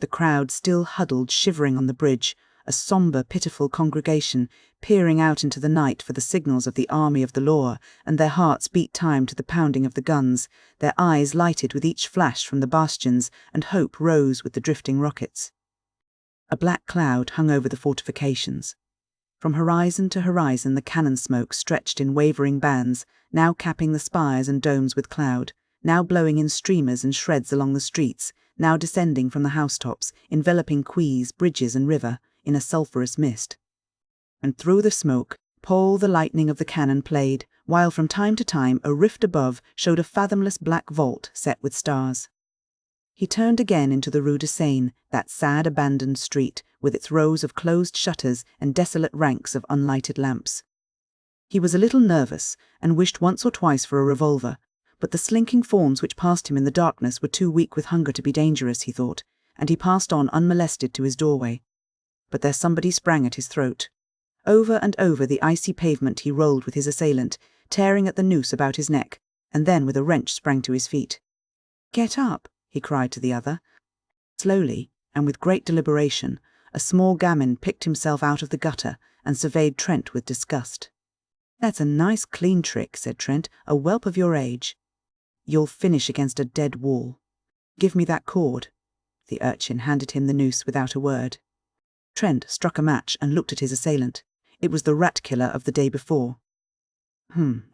The crowd still huddled shivering on the bridge, a sombre, pitiful congregation, peering out into the night for the signals of the Army of the Loire, and their hearts beat time to the pounding of the guns, their eyes lighted with each flash from the bastions, and hope rose with the drifting rockets. A black cloud hung over the fortifications. From horizon to horizon the cannon smoke stretched in wavering bands, now capping the spires and domes with cloud, now blowing in streamers and shreds along the streets, now descending from the housetops, enveloping quays, bridges and river, in a sulphurous mist. And through the smoke, Paul the lightning of the cannon played, while from time to time a rift above showed a fathomless black vault set with stars. He turned again into the Rue de Seine, that sad abandoned street, with its rows of closed shutters and desolate ranks of unlighted lamps. He was a little nervous, and wished once or twice for a revolver, but the slinking forms which passed him in the darkness were too weak with hunger to be dangerous, he thought, and he passed on unmolested to his doorway. But there somebody sprang at his throat. Over and over the icy pavement he rolled with his assailant, tearing at the noose about his neck, and then with a wrench sprang to his feet. "Get up," he cried to the other. Slowly, and with great deliberation, a small gamin picked himself out of the gutter and surveyed Trent with disgust. "That's a nice clean trick," said Trent, "a whelp of your age. You'll finish against a dead wall. Give me that cord." The urchin handed him the noose without a word. Trent struck a match and looked at his assailant. It was the rat-killer of the day before.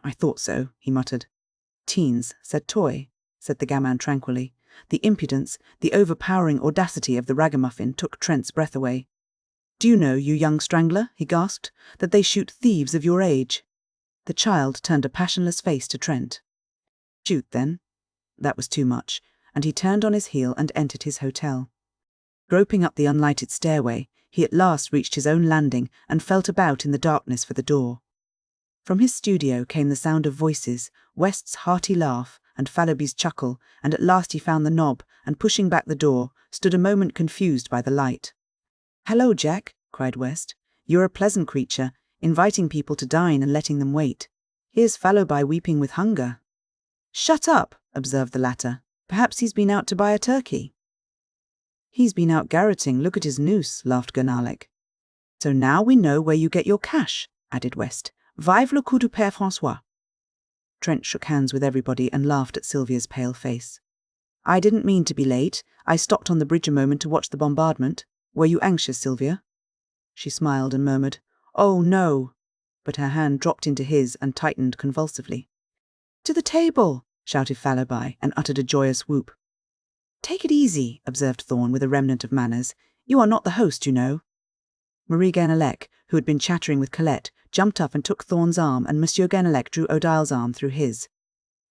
I thought so," he muttered. "Teens, said toy," said the gamin tranquilly. The impudence, the overpowering audacity of the ragamuffin took Trent's breath away. "Do you know, you young strangler," he gasped, "that they shoot thieves of your age?" The child turned a passionless face to Trent. "Shoot, then." That was too much, and he turned on his heel and entered his hotel. Groping up the unlighted stairway, he at last reached his own landing and felt about in the darkness for the door. From his studio came the sound of voices, West's hearty laugh, and Fallowby's chuckle, and at last he found the knob, and pushing back the door, stood a moment confused by the light. "Hello, Jack," cried West. "You're a pleasant creature, inviting people to dine and letting them wait. Here's Fallowby weeping with hunger." Shut up, observed the latter. Perhaps he's been out to buy a turkey. He's been out garroting, look at his noose, laughed Gernalek. So now we know where you get your cash, added West. Vive le coup du Père François. Trent shook hands with everybody and laughed at Sylvia's pale face. I didn't mean to be late. I stopped on the bridge a moment to watch the bombardment. Were you anxious, Sylvia? She smiled and murmured, Oh, no. But her hand dropped into his and tightened convulsively. To the table, shouted Fallowby, and uttered a joyous whoop. Take it easy, observed Thorne with a remnant of manners. You are not the host, you know. Marie Guernalec, who had been chattering with Colette, jumped up and took Thorne's arm, and Monsieur Guernalec drew Odile's arm through his.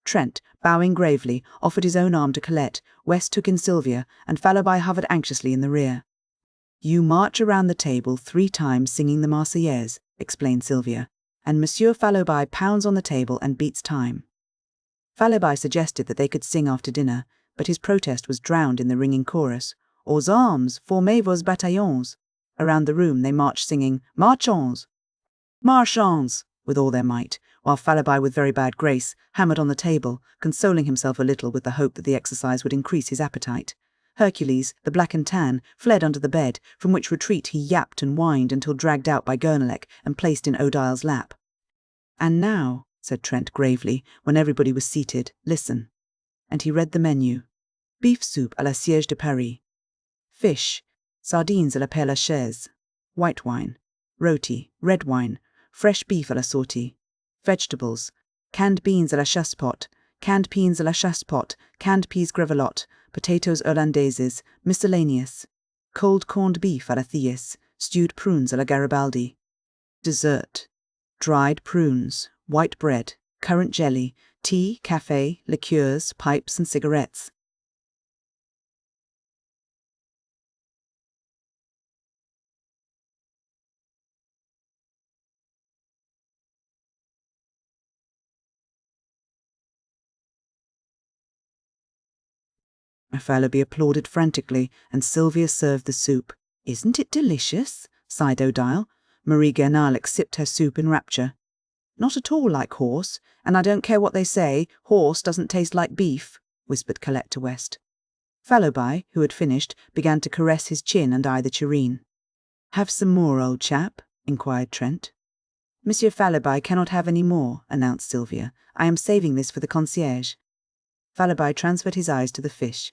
Trent, bowing gravely, offered his own arm to Colette, West took in Sylvia, and Fallowby hovered anxiously in the rear. You march around the table 3 times singing the Marseillaise, explained Sylvia, and Monsieur Fallowby pounds on the table and beats time. Fallowby suggested that they could sing after dinner, but his protest was drowned in the ringing chorus, Aux armes, formez vos bataillons. Around the room they marched singing, Marchons! Marchons! With all their might, while Fallowby with very bad grace hammered on the table, consoling himself a little with the hope that the exercise would increase his appetite. Hercules, the black and tan, fled under the bed, from which retreat he yapped and whined until dragged out by Guernalec and placed in Odile's lap. And now, said Trent gravely, when everybody was seated, listen. And he read the menu. Beef soup à la Siège de Paris. Fish, sardines à la Père Lachaise. White wine, roti, red wine, fresh beef à la sortie. Vegetables, canned beans à la chasse-pot, canned peas à la chasse-pot, canned peas grevelotte, potatoes hollandaises, miscellaneous. Cold corned beef à la Thiès, stewed prunes à la Garibaldi. Dessert, dried prunes, white bread, currant jelly, tea, café, liqueurs, pipes and cigarettes. Fallowby applauded frantically, and Sylvia served the soup. Isn't it delicious? Sighed Odile. Marie Guernalec sipped her soup in rapture. Not at all like horse, and I don't care what they say, horse doesn't taste like beef, whispered Colette to West. Fallowby, who had finished, began to caress his chin and eye the tureen. Have some more, old chap? Inquired Trent. Monsieur Fallowby cannot have any more, announced Sylvia. I am saving this for the concierge. Fallowby transferred his eyes to the fish.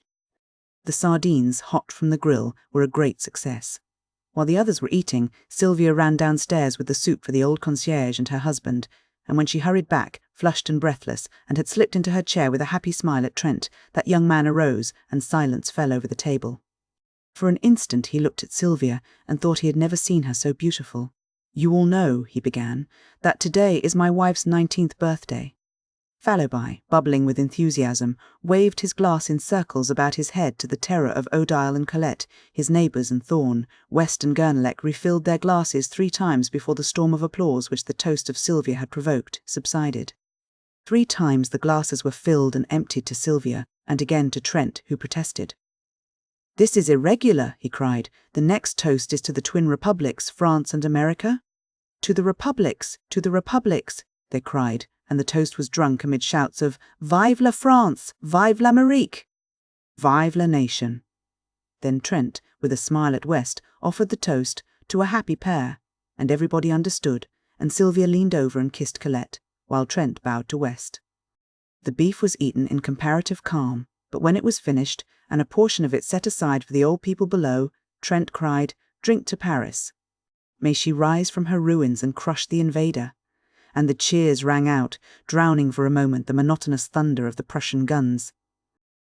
The sardines, hot from the grill, were a great success. While the others were eating, Sylvia ran downstairs with the soup for the old concierge and her husband, and when she hurried back, flushed and breathless, and had slipped into her chair with a happy smile at Trent, that young man arose, and silence fell over the table. For an instant he looked at Sylvia, and thought he had never seen her so beautiful. You all know, he began, that today is my wife's 19th birthday. Fallowby, bubbling with enthusiasm, waved his glass in circles about his head to the terror of Odile and Colette, his neighbours and Thorne. West and Guernalec refilled their glasses 3 times before the storm of applause which the toast of Sylvia had provoked subsided. 3 times the glasses were filled and emptied to Sylvia, and again to Trent, who protested. This is irregular, he cried. The next toast is to the twin republics, France and America. To the republics, they cried, and the toast was drunk amid shouts of Vive la France! Vive l'Amérique! Vive la nation! Then Trent, with a smile at West, offered the toast to a happy pair, and everybody understood, and Sylvia leaned over and kissed Colette, while Trent bowed to West. The beef was eaten in comparative calm, but when it was finished, and a portion of it set aside for the old people below, Trent cried, Drink to Paris! May she rise from her ruins and crush the invader! And the cheers rang out, drowning for a moment the monotonous thunder of the Prussian guns.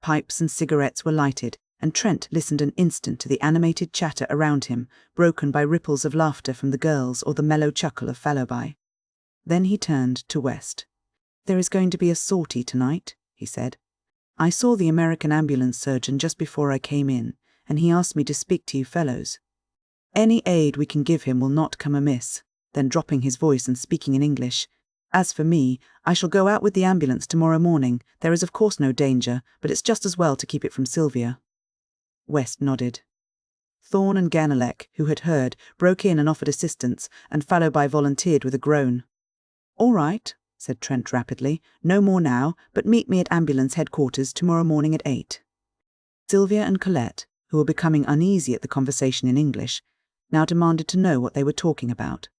Pipes and cigarettes were lighted, and Trent listened an instant to the animated chatter around him, broken by ripples of laughter from the girls or the mellow chuckle of Fallowby. Then he turned to West. There is going to be a sortie tonight, he said. I saw the American ambulance surgeon just before I came in, and he asked me to speak to you fellows. Any aid we can give him will not come amiss. Then dropping his voice and speaking in English, As for me, I shall go out with the ambulance tomorrow morning. There is of course no danger, but it's just as well to keep it from Sylvia. West nodded. Thorne and Guernalec, who had heard, broke in and offered assistance, and Fallowby volunteered with a groan. All right, said Trent rapidly. "No more now, but meet me at ambulance headquarters tomorrow morning at 8. Sylvia and Colette, who were becoming uneasy at the conversation in English, now demanded to know what they were talking about.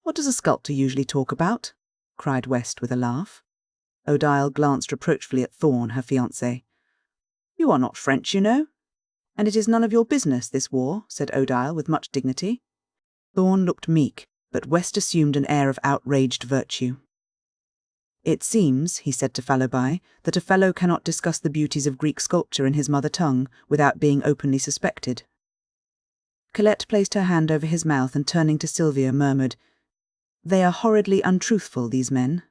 "What does a sculptor usually talk about?" cried West with a laugh. O'Dial glanced reproachfully at Thorne, her fiancé. "You are not French, you know." "And it is none of your business, this war," said O'Dial with much dignity. Thorne looked meek, but West assumed an air of outraged virtue. "It seems," he said to Fallowby, "that a fellow cannot discuss the beauties of Greek sculpture in his mother tongue without being openly suspected." Colette placed her hand over his mouth and turning to Sylvia murmured, "They are horridly untruthful, these men."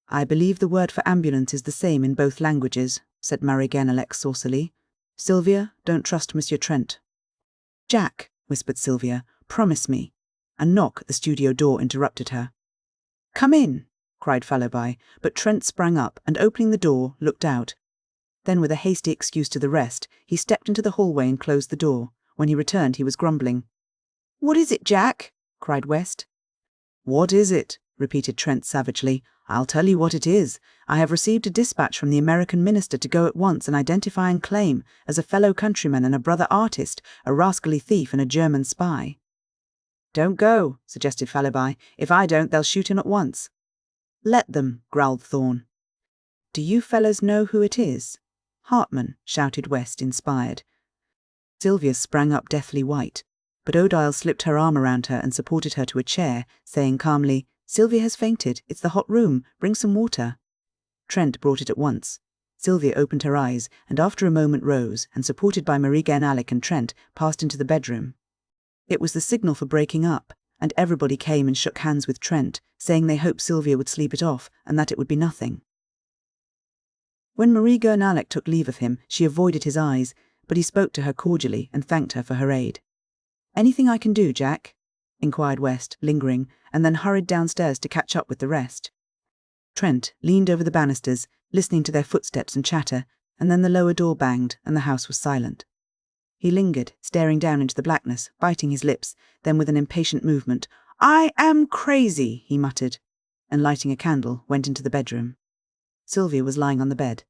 "I believe the word for ambulance is the same in both languages," said Marie-Ganelec saucily. "Sylvia, don't trust Monsieur Trent." "Jack," whispered Sylvia, "promise me." A knock at the studio door interrupted her. "Come in," cried Fallowby, but Trent sprang up and, opening the door, looked out. Then, with a hasty excuse to the rest, he stepped into the hallway and closed the door. When he returned, he was grumbling. "What is it, Jack?" cried West. "What is it?" repeated Trent savagely. "I'll tell you what it is. I have received a dispatch from the American minister to go at once and identify and claim, as a fellow countryman and a brother artist, a rascally thief and a German spy." "Don't go," suggested Fallowby. "If I don't, they'll shoot him at once." "Let them," growled Thorne. "Do you fellows know who it is?" "Hartman," shouted West, inspired. Sylvia sprang up deathly white, but O'Dial slipped her arm around her and supported her to a chair, saying calmly, "Sylvia has fainted. It's the hot room. Bring some water." Trent brought it at once. Sylvia opened her eyes, and after a moment rose, and supported by Marie-Ganelec and Trent, passed into the bedroom. It was the signal for breaking up, and everybody came and shook hands with Trent, saying they hoped Sylvia would sleep it off, and that it would be nothing. When Marie-Ganelec took leave of him, she avoided his eyes, but he spoke to her cordially and thanked her for her aid. "Anything I can do, Jack?" inquired West, lingering, and then hurried downstairs to catch up with the rest. Trent leaned over the banisters, listening to their footsteps and chatter, and then the lower door banged, and the house was silent. He lingered, staring down into the blackness, biting his lips, then with an impatient movement, "I am crazy," he muttered, and lighting a candle, went into the bedroom. Sylvia was lying on the bed.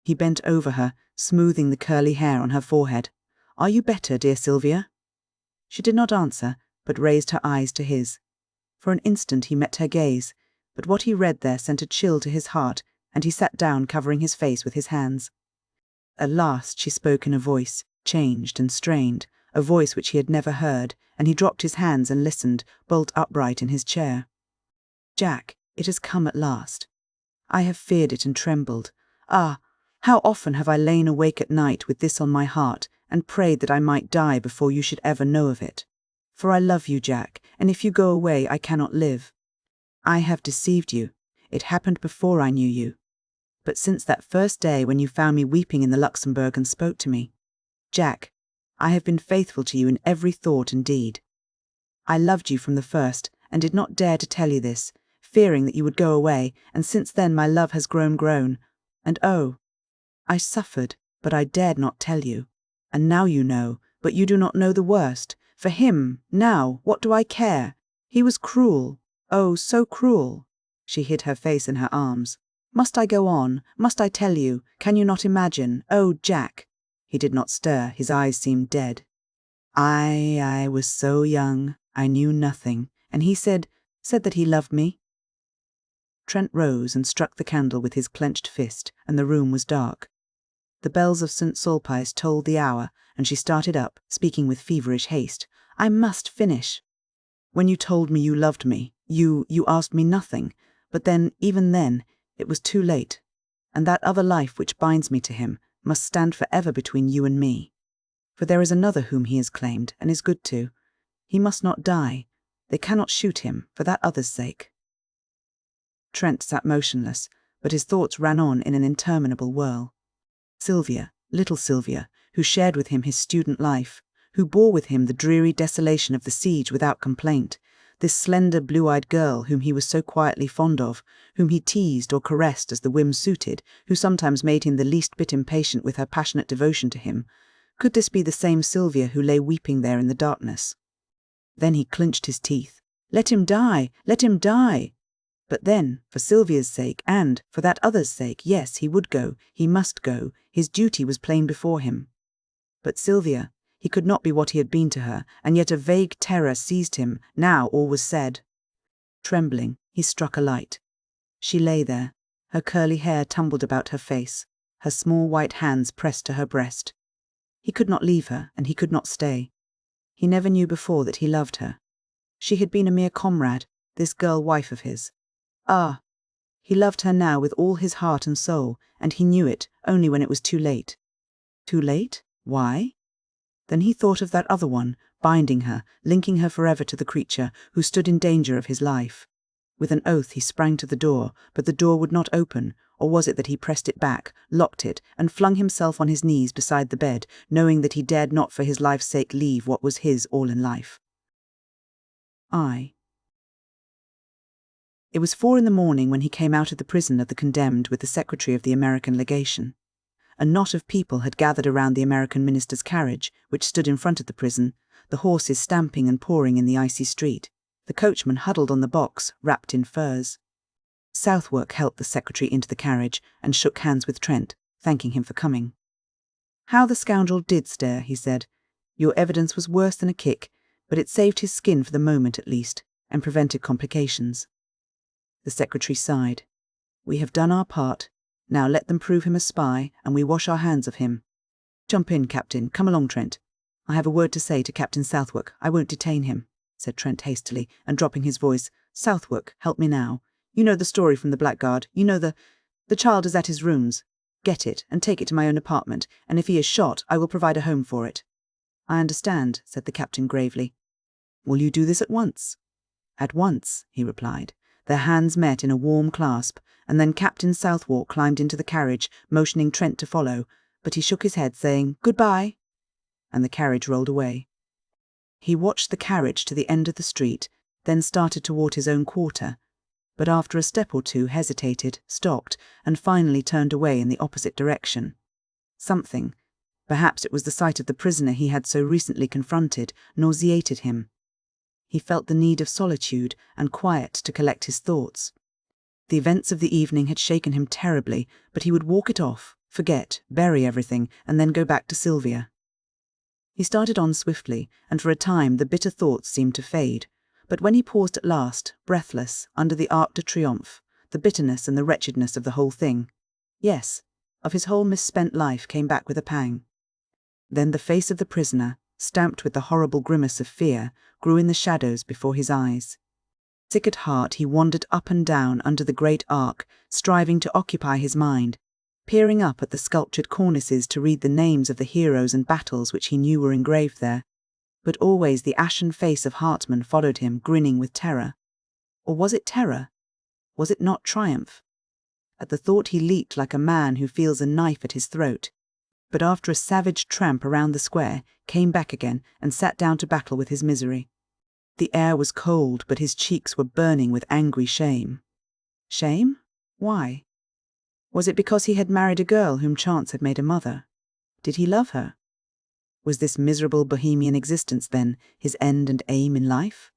He bent over her, smoothing the curly hair on her forehead. "Are you better, dear Sylvia?" She did not answer, but raised her eyes to his. For an instant he met her gaze, but what he read there sent a chill to his heart, and he sat down, covering his face with his hands. At last she spoke in a voice, changed and strained, a voice which he had never heard, and he dropped his hands and listened, bolt upright in his chair. "Jack, it has come at last. I have feared it and trembled. Ah, how often have I lain awake at night with this on my heart, and prayed that I might die before you should ever know of it. For I love you, Jack, and if you go away I cannot live. I have deceived you. It happened before I knew you. But since that first day when you found me weeping in the Luxembourg and spoke to me, Jack, I have been faithful to you in every thought and deed. I loved you from the first, and did not dare to tell you this, fearing that you would go away, and since then my love has grown, and oh, I suffered, but I dared not tell you. And now you know, but you do not know the worst. For him, now, what do I care? He was cruel, oh, so cruel." She hid her face in her arms. "Must I go on? Must I tell you? Can you not imagine? Oh, Jack." He did not stir, his eyes seemed dead. I was so young, I knew nothing, and he said that he loved me." Trent rose and struck the candle with his clenched fist, and the room was dark. The bells of St. Sulpice tolled the hour, and she started up, speaking with feverish haste. "I must finish. When you told me you loved me, you asked me nothing, but then, even then, it was too late, and that other life which binds me to him must stand forever between you and me. For there is another whom he has claimed, and is good to. He must not die. They cannot shoot him, for that other's sake." Trent sat motionless, but his thoughts ran on in an interminable whirl. Sylvia, little Sylvia, who shared with him his student life, who bore with him the dreary desolation of the siege without complaint, this slender blue-eyed girl whom he was so quietly fond of, whom he teased or caressed as the whim suited, who sometimes made him the least bit impatient with her passionate devotion to him. Could this be the same Sylvia who lay weeping there in the darkness? Then he clinched his teeth. Let him die! Let him die! But then, for Sylvia's sake, and for that other's sake, yes, he would go, he must go, his duty was plain before him. But Sylvia, he could not be what he had been to her, and yet a vague terror seized him. Now all was said. Trembling, he struck a light. She lay there, her curly hair tumbled about her face, her small white hands pressed to her breast. He could not leave her, and he could not stay. He never knew before that he loved her. She had been a mere comrade, this girl-wife of his. Ah! He loved her now with all his heart and soul, and he knew it only when it was too late. Too late? Why? Then he thought of that other one, binding her, linking her forever to the creature who stood in danger of his life. With an oath he sprang to the door, but the door would not open, or was it that he pressed it back, locked it, and flung himself on his knees beside the bed, knowing that he dared not for his life's sake leave what was his all in life? It was 4 a.m. when he came out of the prison of the condemned with the secretary of the American legation. A knot of people had gathered around the American minister's carriage, which stood in front of the prison, the horses stamping and pouring in the icy street, the coachman huddled on the box, wrapped in furs. Southwark helped the secretary into the carriage and shook hands with Trent, thanking him for coming. "How the scoundrel did stare," he said. "Your evidence was worse than a kick, but it saved his skin for the moment at least, and prevented complications." The secretary sighed. "We have done our part. Now let them prove him a spy, and we wash our hands of him. Jump in, Captain. Come along, Trent. I have a word to say to Captain Southwark. I won't detain him," said Trent hastily, and dropping his voice. "Southwark, help me now. You know the story from the blackguard. You know the child is at his rooms. Get it, and take it to my own apartment, and if he is shot, I will provide a home for it." "I understand," said the captain gravely. "Will you do this at once?" "At once," he replied. Their hands met in a warm clasp, and then Captain Southwark climbed into the carriage, motioning Trent to follow, but he shook his head, saying, "Goodbye," and the carriage rolled away. He watched the carriage to the end of the street, then started toward his own quarter, but after a step or two hesitated, stopped, and finally turned away in the opposite direction. Something, perhaps it was the sight of the prisoner he had so recently confronted, nauseated him. He felt the need of solitude and quiet to collect his thoughts. The events of the evening had shaken him terribly, but he would walk it off, forget, bury everything, and then go back to Sylvia. He started on swiftly, and for a time the bitter thoughts seemed to fade, but when he paused at last, breathless, under the Arc de Triomphe, the bitterness and the wretchedness of the whole thing, yes, of his whole misspent life, came back with a pang. Then the face of the prisoner, stamped with the horrible grimace of fear, grew in the shadows before his eyes. Sick at heart, he wandered up and down under the great arc, striving to occupy his mind, peering up at the sculptured cornices to read the names of the heroes and battles which he knew were engraved there. But always the ashen face of Hartmann followed him, grinning with terror. Or was it terror? Was it not triumph? At the thought he leaped like a man who feels a knife at his throat, but after a savage tramp around the square, came back again and sat down to battle with his misery. The air was cold, but his cheeks were burning with angry shame. Shame? Why? Was it because he had married a girl whom chance had made a mother? Did he love her? Was this miserable bohemian existence, then, his end and aim in life?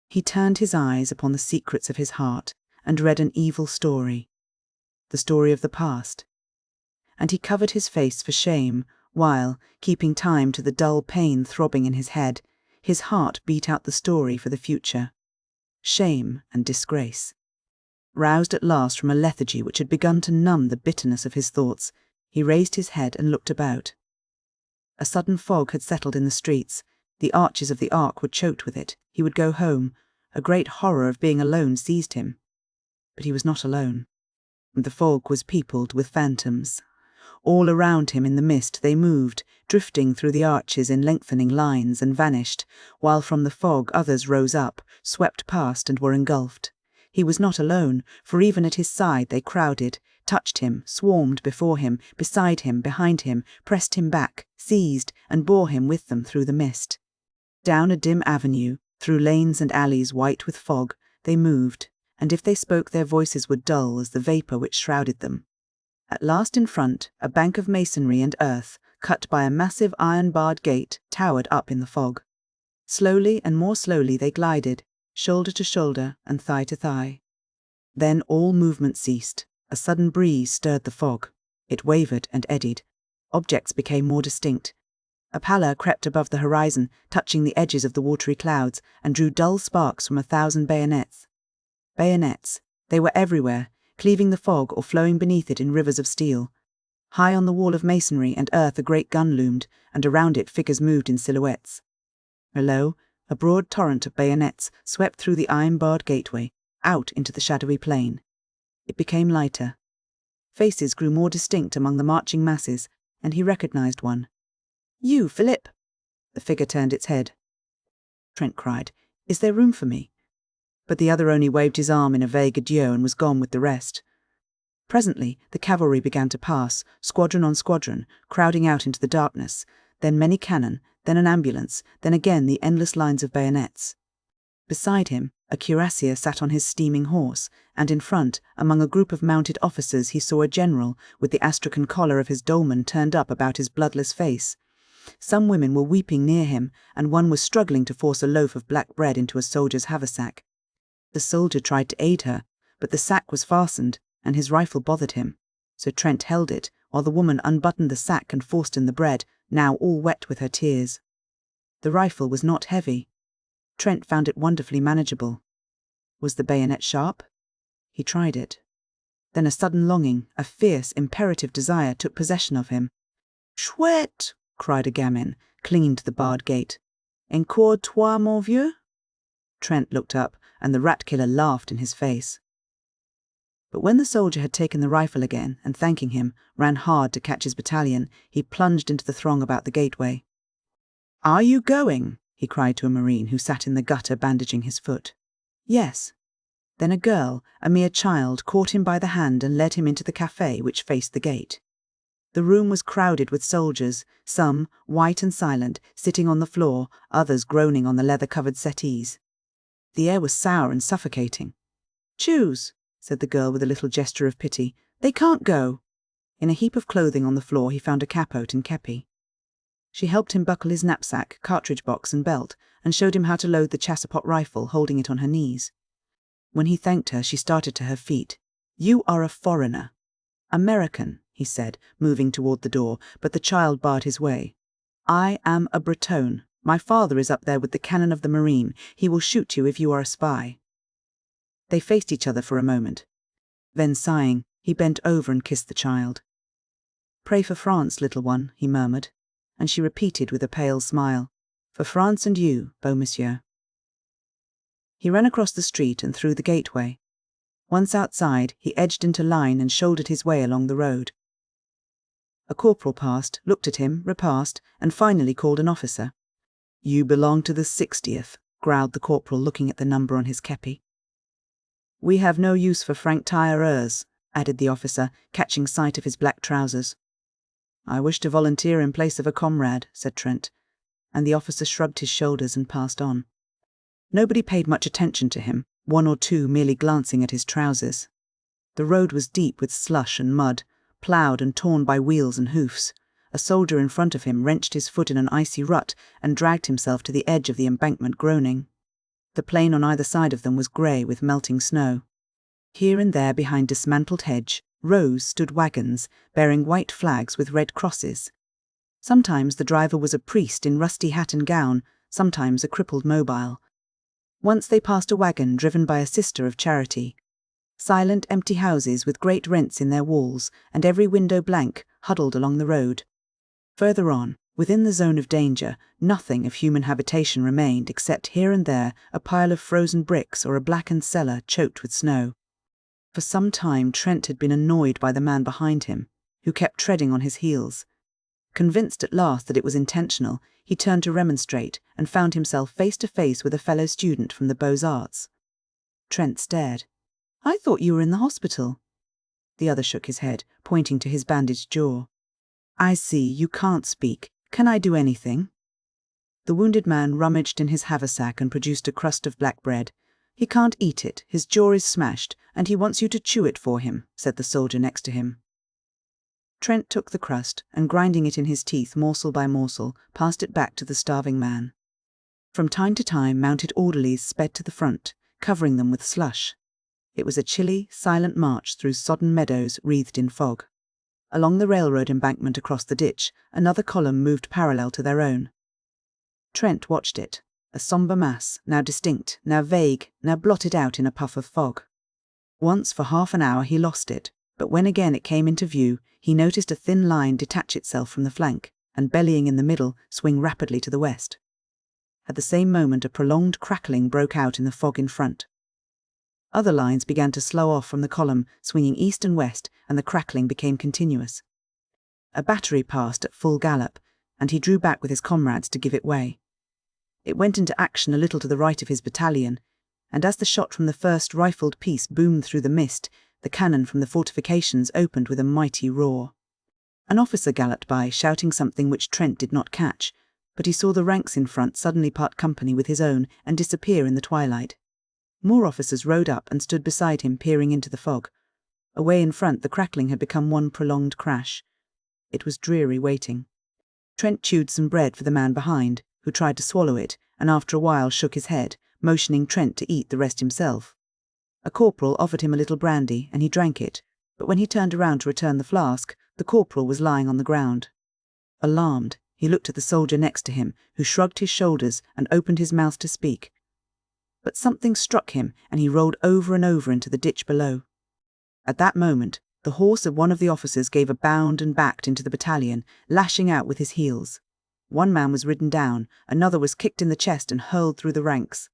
He turned his eyes upon the secrets of his heart and read an evil story, the story of the past. And he covered his face for shame, while, keeping time to the dull pain throbbing in his head, his heart beat out the story for the future. Shame and disgrace. Roused at last from a lethargy which had begun to numb the bitterness of his thoughts, he raised his head and looked about. A sudden fog had settled in the streets. The arches of the Arc were choked with it. He would go home. A great horror of being alone seized him. But he was not alone. The fog was peopled with phantoms. All around him in the mist they moved, drifting through the arches in lengthening lines, and vanished, while from the fog others rose up, swept past and were engulfed. He was not alone, for even at his side they crowded, touched him, swarmed before him, beside him, behind him, pressed him back, seized, and bore him with them through the mist. Down a dim avenue, through lanes and alleys white with fog, they moved, and if they spoke their voices were dull as the vapour which shrouded them. At last in front, a bank of masonry and earth, cut by a massive iron-barred gate, towered up in the fog. Slowly and more slowly they glided, shoulder to shoulder and thigh to thigh. Then all movement ceased. A sudden breeze stirred the fog. It wavered and eddied. Objects became more distinct. A pallor crept above the horizon, touching the edges of the watery clouds, and drew dull sparks from 1,000 bayonets. Bayonets. They were everywhere, cleaving the fog or flowing beneath it in rivers of steel. High on the wall of masonry and earth a great gun loomed, and around it figures moved in silhouettes. Below, a broad torrent of bayonets swept through the iron-barred gateway, out into the shadowy plain. It became lighter. Faces grew more distinct among the marching masses, and he recognized one. "You, Philip!" The figure turned its head. Trent cried, "Is there room for me?" But the other only waved his arm in a vague adieu and was gone with the rest. Presently, the cavalry began to pass, squadron on squadron, crowding out into the darkness, then many cannon, then an ambulance, then again the endless lines of bayonets. Beside him, a cuirassier sat on his steaming horse, and in front, among a group of mounted officers, he saw a general, with the astrakhan collar of his dolman turned up about his bloodless face. Some women were weeping near him, and one was struggling to force a loaf of black bread into a soldier's haversack. The soldier tried to aid her, but the sack was fastened, and his rifle bothered him, so Trent held it, while the woman unbuttoned the sack and forced in the bread, now all wet with her tears. The rifle was not heavy. Trent found it wonderfully manageable. Was the bayonet sharp? He tried it. Then a sudden longing, a fierce, imperative desire took possession of him. "Chouette!" cried a gamin, clinging to the barred gate. "Encore toi, mon vieux?" Trent looked up, and the rat-killer laughed in his face. But when the soldier had taken the rifle again, and thanking him, ran hard to catch his battalion, he plunged into the throng about the gateway. "Are you going?" he cried to a marine who sat in the gutter bandaging his foot. "Yes." Then a girl, a mere child, caught him by the hand and led him into the café which faced the gate. The room was crowded with soldiers, some, white and silent, sitting on the floor, others groaning on the leather-covered settees. The air was sour and suffocating. "Choose," said the girl with a little gesture of pity. "They can't go." In a heap of clothing on the floor he found a capote and kepi. She helped him buckle his knapsack, cartridge box and belt, and showed him how to load the chassepot rifle, holding it on her knees. When he thanked her, she started to her feet. "You are a foreigner." "American," he said, moving toward the door, but the child barred his way. "I am a Breton. My father is up there with the cannon of the marine. He will shoot you if you are a spy." They faced each other for a moment. Then, sighing, he bent over and kissed the child. "Pray for France, little one," he murmured, and she repeated with a pale smile, "For France and you, beau monsieur." He ran across the street and through the gateway. Once outside, he edged into line and shouldered his way along the road. A corporal passed, looked at him, repassed, and finally called an officer. "You belong to the 60th, growled the corporal, looking at the number on his kepi. "We have no use for franc-tireurs," added the officer, catching sight of his black trousers. "I wish to volunteer in place of a comrade," said Trent, and the officer shrugged his shoulders and passed on. Nobody paid much attention to him, one or two merely glancing at his trousers. The road was deep with slush and mud, ploughed and torn by wheels and hoofs. A soldier in front of him wrenched his foot in an icy rut and dragged himself to the edge of the embankment groaning. The plain on either side of them was grey with melting snow. Here and there behind dismantled hedge, rows stood wagons, bearing white flags with red crosses. Sometimes the driver was a priest in rusty hat and gown, sometimes a crippled mobile. Once they passed a wagon driven by a sister of charity. Silent, empty houses with great rents in their walls, and every window blank, huddled along the road. Further on, within the zone of danger, nothing of human habitation remained except here and there a pile of frozen bricks or a blackened cellar choked with snow. For some time Trent had been annoyed by the man behind him, who kept treading on his heels. Convinced at last that it was intentional, he turned to remonstrate and found himself face to face with a fellow student from the Beaux-Arts. Trent stared. "I thought you were in the hospital." The other shook his head, pointing to his bandaged jaw. "I see, you can't speak. Can I do anything?" The wounded man rummaged in his haversack and produced a crust of black bread. "He can't eat it, his jaw is smashed, and he wants you to chew it for him," said the soldier next to him. Trent took the crust, and grinding it in his teeth morsel by morsel, passed it back to the starving man. From time to time mounted orderlies sped to the front, covering them with slush. It was a chilly, silent march through sodden meadows wreathed in fog. Along the railroad embankment across the ditch, another column moved parallel to their own. Trent watched it, a somber mass, now distinct, now vague, now blotted out in a puff of fog. Once for half an hour he lost it, but when again it came into view, he noticed a thin line detach itself from the flank, and bellying in the middle, swing rapidly to the west. At the same moment a prolonged crackling broke out in the fog in front. Other lines began to slow off from the column, swinging east and west, and the crackling became continuous. A battery passed at full gallop, and he drew back with his comrades to give it way. It went into action a little to the right of his battalion, and as the shot from the first rifled piece boomed through the mist, the cannon from the fortifications opened with a mighty roar. An officer galloped by, shouting something which Trent did not catch, but he saw the ranks in front suddenly part company with his own and disappear in the twilight. More officers rode up and stood beside him, peering into the fog. Away in front the crackling had become one prolonged crash. It was dreary waiting. Trent chewed some bread for the man behind, who tried to swallow it, and after a while shook his head, motioning Trent to eat the rest himself. A corporal offered him a little brandy, and he drank it, but when he turned around to return the flask, the corporal was lying on the ground. Alarmed, he looked at the soldier next to him, who shrugged his shoulders and opened his mouth to speak. But something struck him, and he rolled over and over into the ditch below. At that moment, the horse of one of the officers gave a bound and backed into the battalion, lashing out with his heels. One man was ridden down, another was kicked in the chest and hurled through the ranks.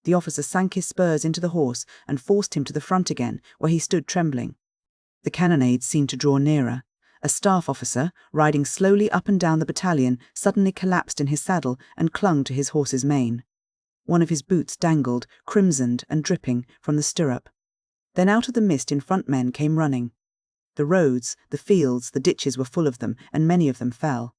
The officer sank his spurs into the horse and forced him to the front again, where he stood trembling. The cannonades seemed to draw nearer. A staff officer, riding slowly up and down the battalion, suddenly collapsed in his saddle and clung to his horse's mane. One of his boots dangled, crimsoned and dripping, from the stirrup. Then out of the mist in front men came running. The roads, the fields, the ditches were full of them, and many of them fell.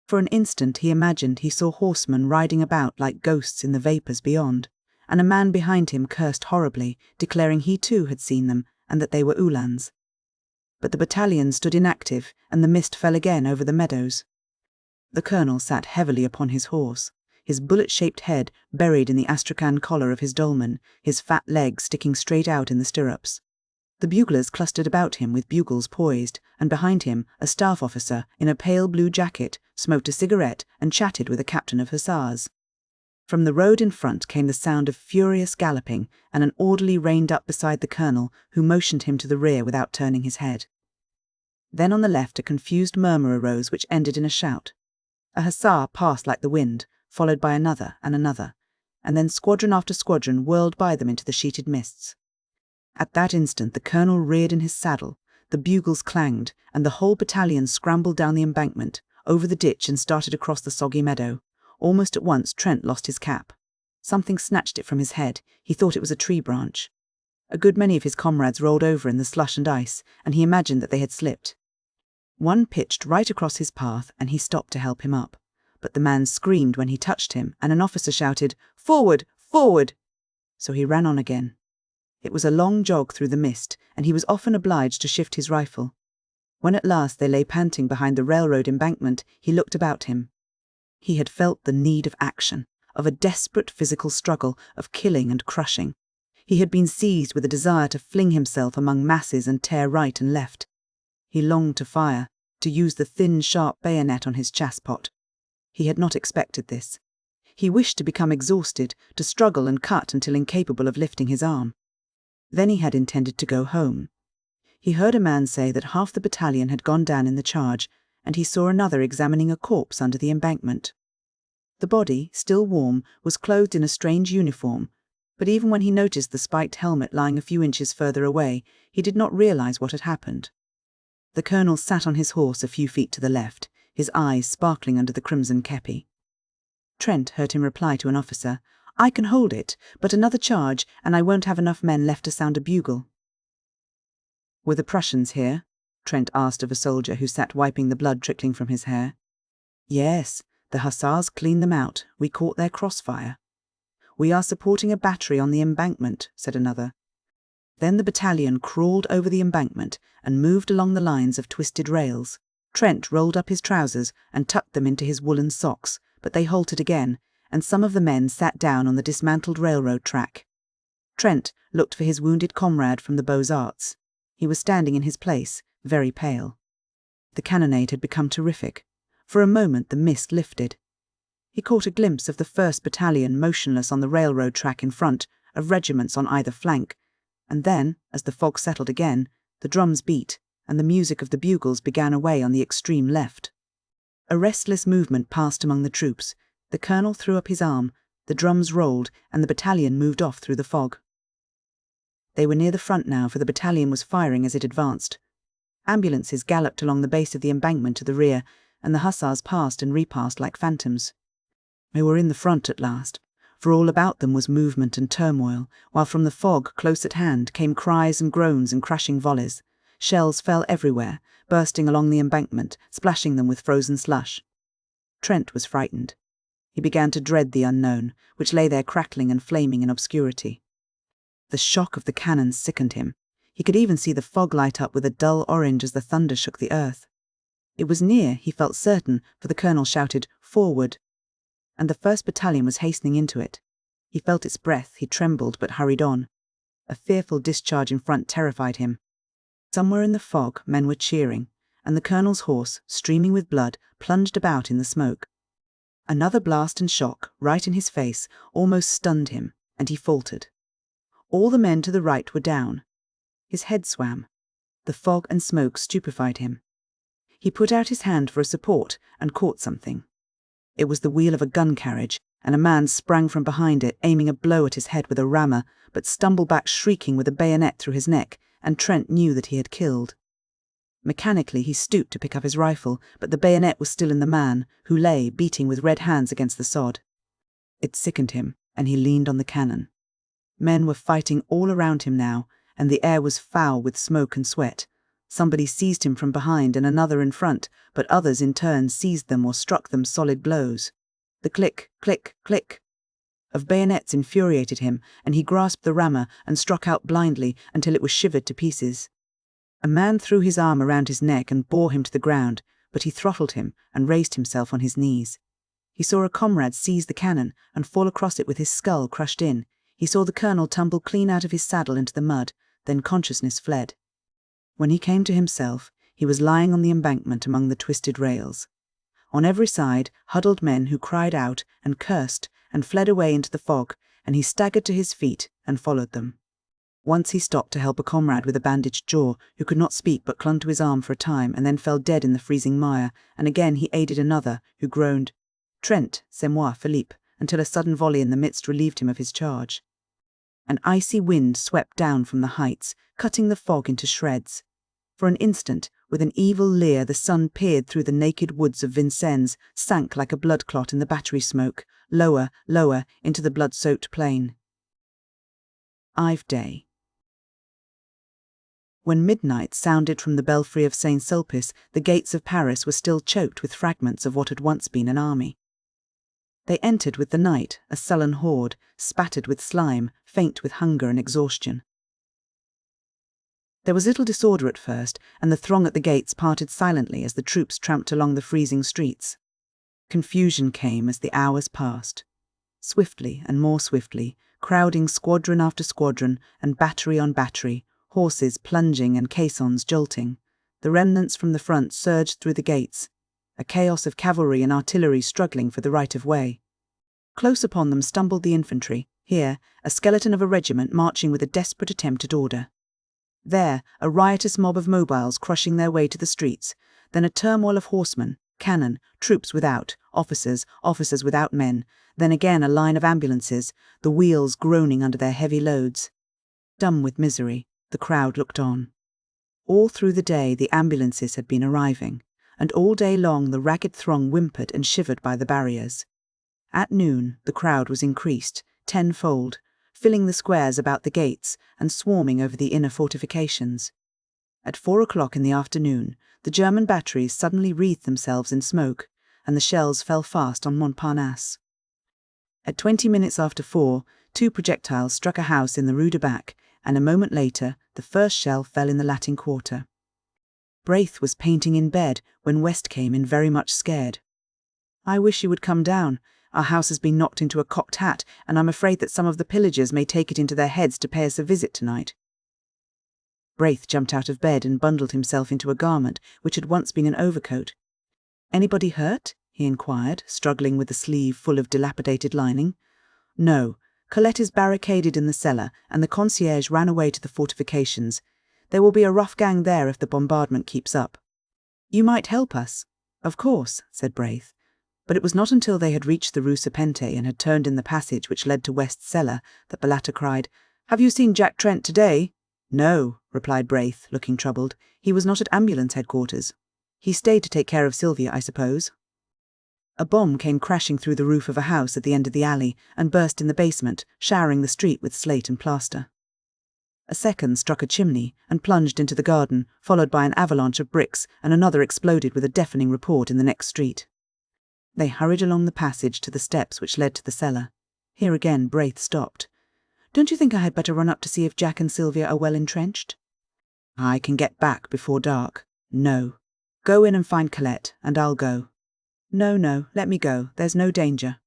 For an instant he imagined he saw horsemen riding about like ghosts in the vapours beyond, and a man behind him cursed horribly, declaring he too had seen them, and that they were Uhlans. But the battalion stood inactive, and the mist fell again over the meadows. The colonel sat heavily upon his horse, his bullet-shaped head buried in the astrakhan collar of his dolman, his fat legs sticking straight out in the stirrups. The buglers clustered about him with bugles poised, and behind him a staff officer in a pale blue jacket smoked a cigarette and chatted with a captain of hussars. From the road in front came the sound of furious galloping, and an orderly reined up beside the colonel, who motioned him to the rear without turning his head. Then on the left a confused murmur arose which ended in a shout. A hussar passed like the wind, followed by another, and then squadron after squadron whirled by them into the sheeted mists. At that instant the colonel reared in his saddle, the bugles clanged, and the whole battalion scrambled down the embankment, over the ditch and started across the soggy meadow. Almost at once Trent lost his cap. Something snatched it from his head. He thought it was a tree branch. A good many of his comrades rolled over in the slush and ice, and he imagined that they had slipped. One pitched right across his path, and he stopped to help him up. But the man screamed when he touched him, and an officer shouted, "Forward! Forward!" So he ran on again. It was a long jog through the mist, and he was often obliged to shift his rifle. When at last they lay panting behind the railroad embankment, he looked about him. He had felt the need of action, of a desperate physical struggle, of killing and crushing. He had been seized with a desire to fling himself among masses and tear right and left. He longed to fire, to use the thin, sharp bayonet on his chasspot. He had not expected this. He wished to become exhausted, to struggle and cut until incapable of lifting his arm. Then he had intended to go home. He heard a man say that half the battalion had gone down in the charge, and he saw another examining a corpse under the embankment. The body, still warm, was clothed in a strange uniform, but even when he noticed the spiked helmet lying a few inches further away, he did not realize what had happened. The colonel sat on his horse a few feet to the left, his eyes sparkling under the crimson kepi. Trent heard him reply to an officer, "I can hold it, but another charge, and I won't have enough men left to sound a bugle." "Were the Prussians here?" Trent asked of a soldier who sat wiping the blood trickling from his hair. "Yes, the hussars cleaned them out. We caught their crossfire." "We are supporting a battery on the embankment," said another. Then the battalion crawled over the embankment and moved along the lines of twisted rails. Trent rolled up his trousers and tucked them into his woolen socks, but they halted again, and some of the men sat down on the dismantled railroad track. Trent looked for his wounded comrade from the Beaux-Arts. He was standing in his place, very pale. The cannonade had become terrific. For a moment the mist lifted. He caught a glimpse of the 1st Battalion motionless on the railroad track in front, of regiments on either flank, and then, as the fog settled again, the drums beat, and the music of the bugles began away on the extreme left. A restless movement passed among the troops. The colonel threw up his arm, the drums rolled, and the battalion moved off through the fog. They were near the front now, for the battalion was firing as it advanced. Ambulances galloped along the base of the embankment to the rear, and the hussars passed and repassed like phantoms. They were in the front at last, for all about them was movement and turmoil, while from the fog close at hand came cries and groans and crashing volleys. Shells fell everywhere, bursting along the embankment, splashing them with frozen slush. Trent was frightened. He began to dread the unknown, which lay there crackling and flaming in obscurity. The shock of the cannon sickened him. He could even see the fog light up with a dull orange as the thunder shook the earth. It was near, he felt certain, for the colonel shouted, "Forward!" And the 1st Battalion was hastening into it. He felt its breath, he trembled but hurried on. A fearful discharge in front terrified him. Somewhere in the fog men were cheering, and the colonel's horse, streaming with blood, plunged about in the smoke. Another blast and shock, right in his face, almost stunned him, and he faltered. All the men to the right were down. His head swam. The fog and smoke stupefied him. He put out his hand for a support and caught something. It was the wheel of a gun carriage, and a man sprang from behind it, aiming a blow at his head with a rammer, but stumbled back shrieking with a bayonet through his neck, and Trent knew that he had killed. Mechanically he stooped to pick up his rifle, but the bayonet was still in the man, who lay, beating with red hands against the sod. It sickened him, and he leaned on the cannon. Men were fighting all around him now, and the air was foul with smoke and sweat. Somebody seized him from behind and another in front, but others in turn seized them or struck them solid blows. The click, click, click of bayonets infuriated him, and he grasped the rammer and struck out blindly until it was shivered to pieces. A man threw his arm around his neck and bore him to the ground, but he throttled him and raised himself on his knees. He saw a comrade seize the cannon and fall across it with his skull crushed in. He saw the colonel tumble clean out of his saddle into the mud, then consciousness fled. When he came to himself, he was lying on the embankment among the twisted rails. On every side, huddled men who cried out and cursed and fled away into the fog, and he staggered to his feet and followed them. Once he stopped to help a comrade with a bandaged jaw, who could not speak but clung to his arm for a time and then fell dead in the freezing mire, and again he aided another, who groaned, "Trent, c'est moi, Philippe," until a sudden volley in the midst relieved him of his charge. An icy wind swept down from the heights, cutting the fog into shreds. For an instant, with an evil leer, the sun peered through the naked woods of Vincennes, sank like a blood clot in the battery smoke, lower, lower, into the blood-soaked plain. Ive Day. When midnight sounded from the belfry of Saint-Sulpice, the gates of Paris were still choked with fragments of what had once been an army. They entered with the night, a sullen horde, spattered with slime, faint with hunger and exhaustion. There was little disorder at first, and the throng at the gates parted silently as the troops tramped along the freezing streets. Confusion came as the hours passed. Swiftly and more swiftly, crowding squadron after squadron and battery on battery, horses plunging and caissons jolting, the remnants from the front surged through the gates, a chaos of cavalry and artillery struggling for the right of way. Close upon them stumbled the infantry, here a skeleton of a regiment marching with a desperate attempt at order. There, a riotous mob of mobiles crushing their way to the streets, then a turmoil of horsemen, cannon, troops without, officers without men, then again a line of ambulances, the wheels groaning under their heavy loads. Dumb with misery, the crowd looked on. All through the day the ambulances had been arriving, and all day long the ragged throng whimpered and shivered by the barriers. At noon the crowd was increased, tenfold, filling the squares about the gates and swarming over the inner fortifications. At 4 o'clock in the afternoon, the German batteries suddenly wreathed themselves in smoke, and the shells fell fast on Montparnasse. At 20 minutes after 4, 2 projectiles struck a house in the Rue de Bac, and a moment later the first shell fell in the Latin Quarter. Braith was painting in bed when West came in very much scared. "I wish you would come down. Our house has been knocked into a cocked hat, and I'm afraid that some of the pillagers may take it into their heads to pay us a visit tonight." Braith jumped out of bed and bundled himself into a garment which had once been an overcoat. "Anybody hurt?" he inquired, struggling with the sleeve full of dilapidated lining. "No. Colette is barricaded in the cellar, and the concierge ran away to the fortifications. There will be a rough gang there if the bombardment keeps up." "You might help us." "Of course," said Braith. But it was not until they had reached the Rue Serpente and had turned in the passage which led to West's cellar that the latter cried, "Have you seen Jack Trent today?" "No," replied Braith, looking troubled. "He was not at ambulance headquarters. He stayed to take care of Sylvia, I suppose." A bomb came crashing through the roof of a house at the end of the alley and burst in the basement, showering the street with slate and plaster. A second struck a chimney and plunged into the garden, followed by an avalanche of bricks, and another exploded with a deafening report in the next street. They hurried along the passage to the steps which led to the cellar. Here again Braith stopped. "Don't you think I had better run up to see if Jack and Sylvia are well entrenched?" "I can get back before dark." "No. Go in and find Colette, and I'll go." No, let me go. There's no danger."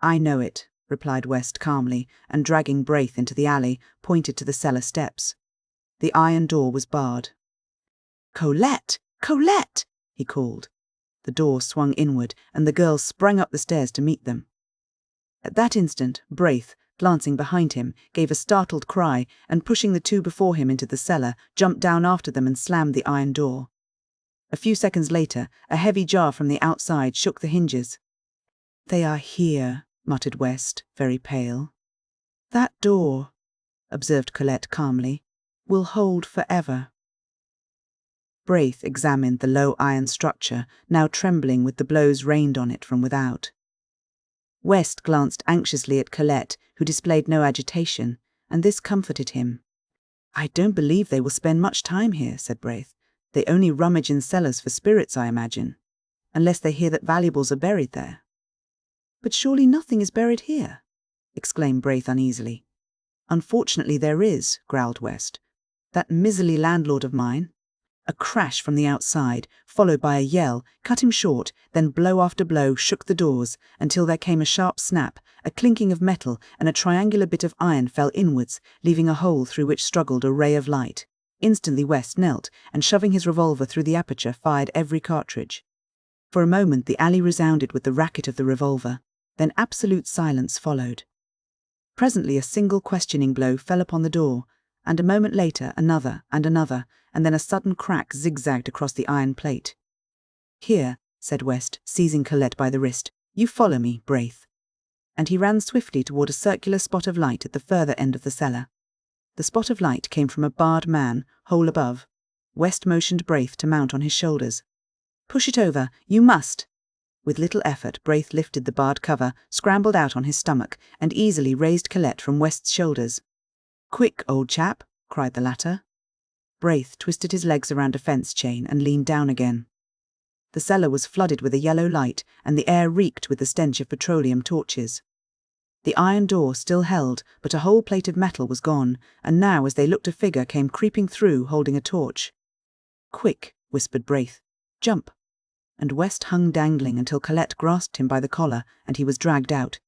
"I know it," replied West calmly, and dragging Braith into the alley, pointed to the cellar steps. The iron door was barred. "Colette! Colette!" he called. The door swung inward, and the girls sprang up the stairs to meet them. At that instant, Braith, glancing behind him, gave a startled cry, and pushing the two before him into the cellar, jumped down after them and slammed the iron door. A few seconds later, a heavy jar from the outside shook the hinges. "They are here," muttered West, very pale. "That door," observed Colette calmly, "will hold forever." Braith examined the low iron structure, now trembling with the blows rained on it from without. West glanced anxiously at Colette, who displayed no agitation, and this comforted him. "I don't believe they will spend much time here," said Braith. "They only rummage in cellars for spirits, I imagine, unless they hear that valuables are buried there." "But surely nothing is buried here," exclaimed Braith uneasily. "Unfortunately there is," growled West. "That miserly landlord of mine—" A crash from the outside, followed by a yell, cut him short, then blow after blow shook the doors, until there came a sharp snap, a clinking of metal, and a triangular bit of iron fell inwards, leaving a hole through which struggled a ray of light. Instantly West knelt, and shoving his revolver through the aperture, fired every cartridge. For a moment the alley resounded with the racket of the revolver, then absolute silence followed. Presently a single questioning blow fell upon the door, and a moment later another, and then a sudden crack zigzagged across the iron plate. "Here," said West, seizing Colette by the wrist. "You follow me, Braith." And he ran swiftly toward a circular spot of light at the further end of the cellar. The spot of light came from a barred man, hole above. West motioned Braith to mount on his shoulders. "Push it over, you must!" With little effort, Braith lifted the barred cover, scrambled out on his stomach, and easily raised Colette from West's shoulders. "Quick, old chap," cried the latter. Braith twisted his legs around a fence chain and leaned down again. The cellar was flooded with a yellow light, and the air reeked with the stench of petroleum torches. The iron door still held, but a whole plate of metal was gone, and now as they looked a figure came creeping through holding a torch. "Quick," whispered Braith. "Jump." And West hung dangling until Colette grasped him by the collar and he was dragged out.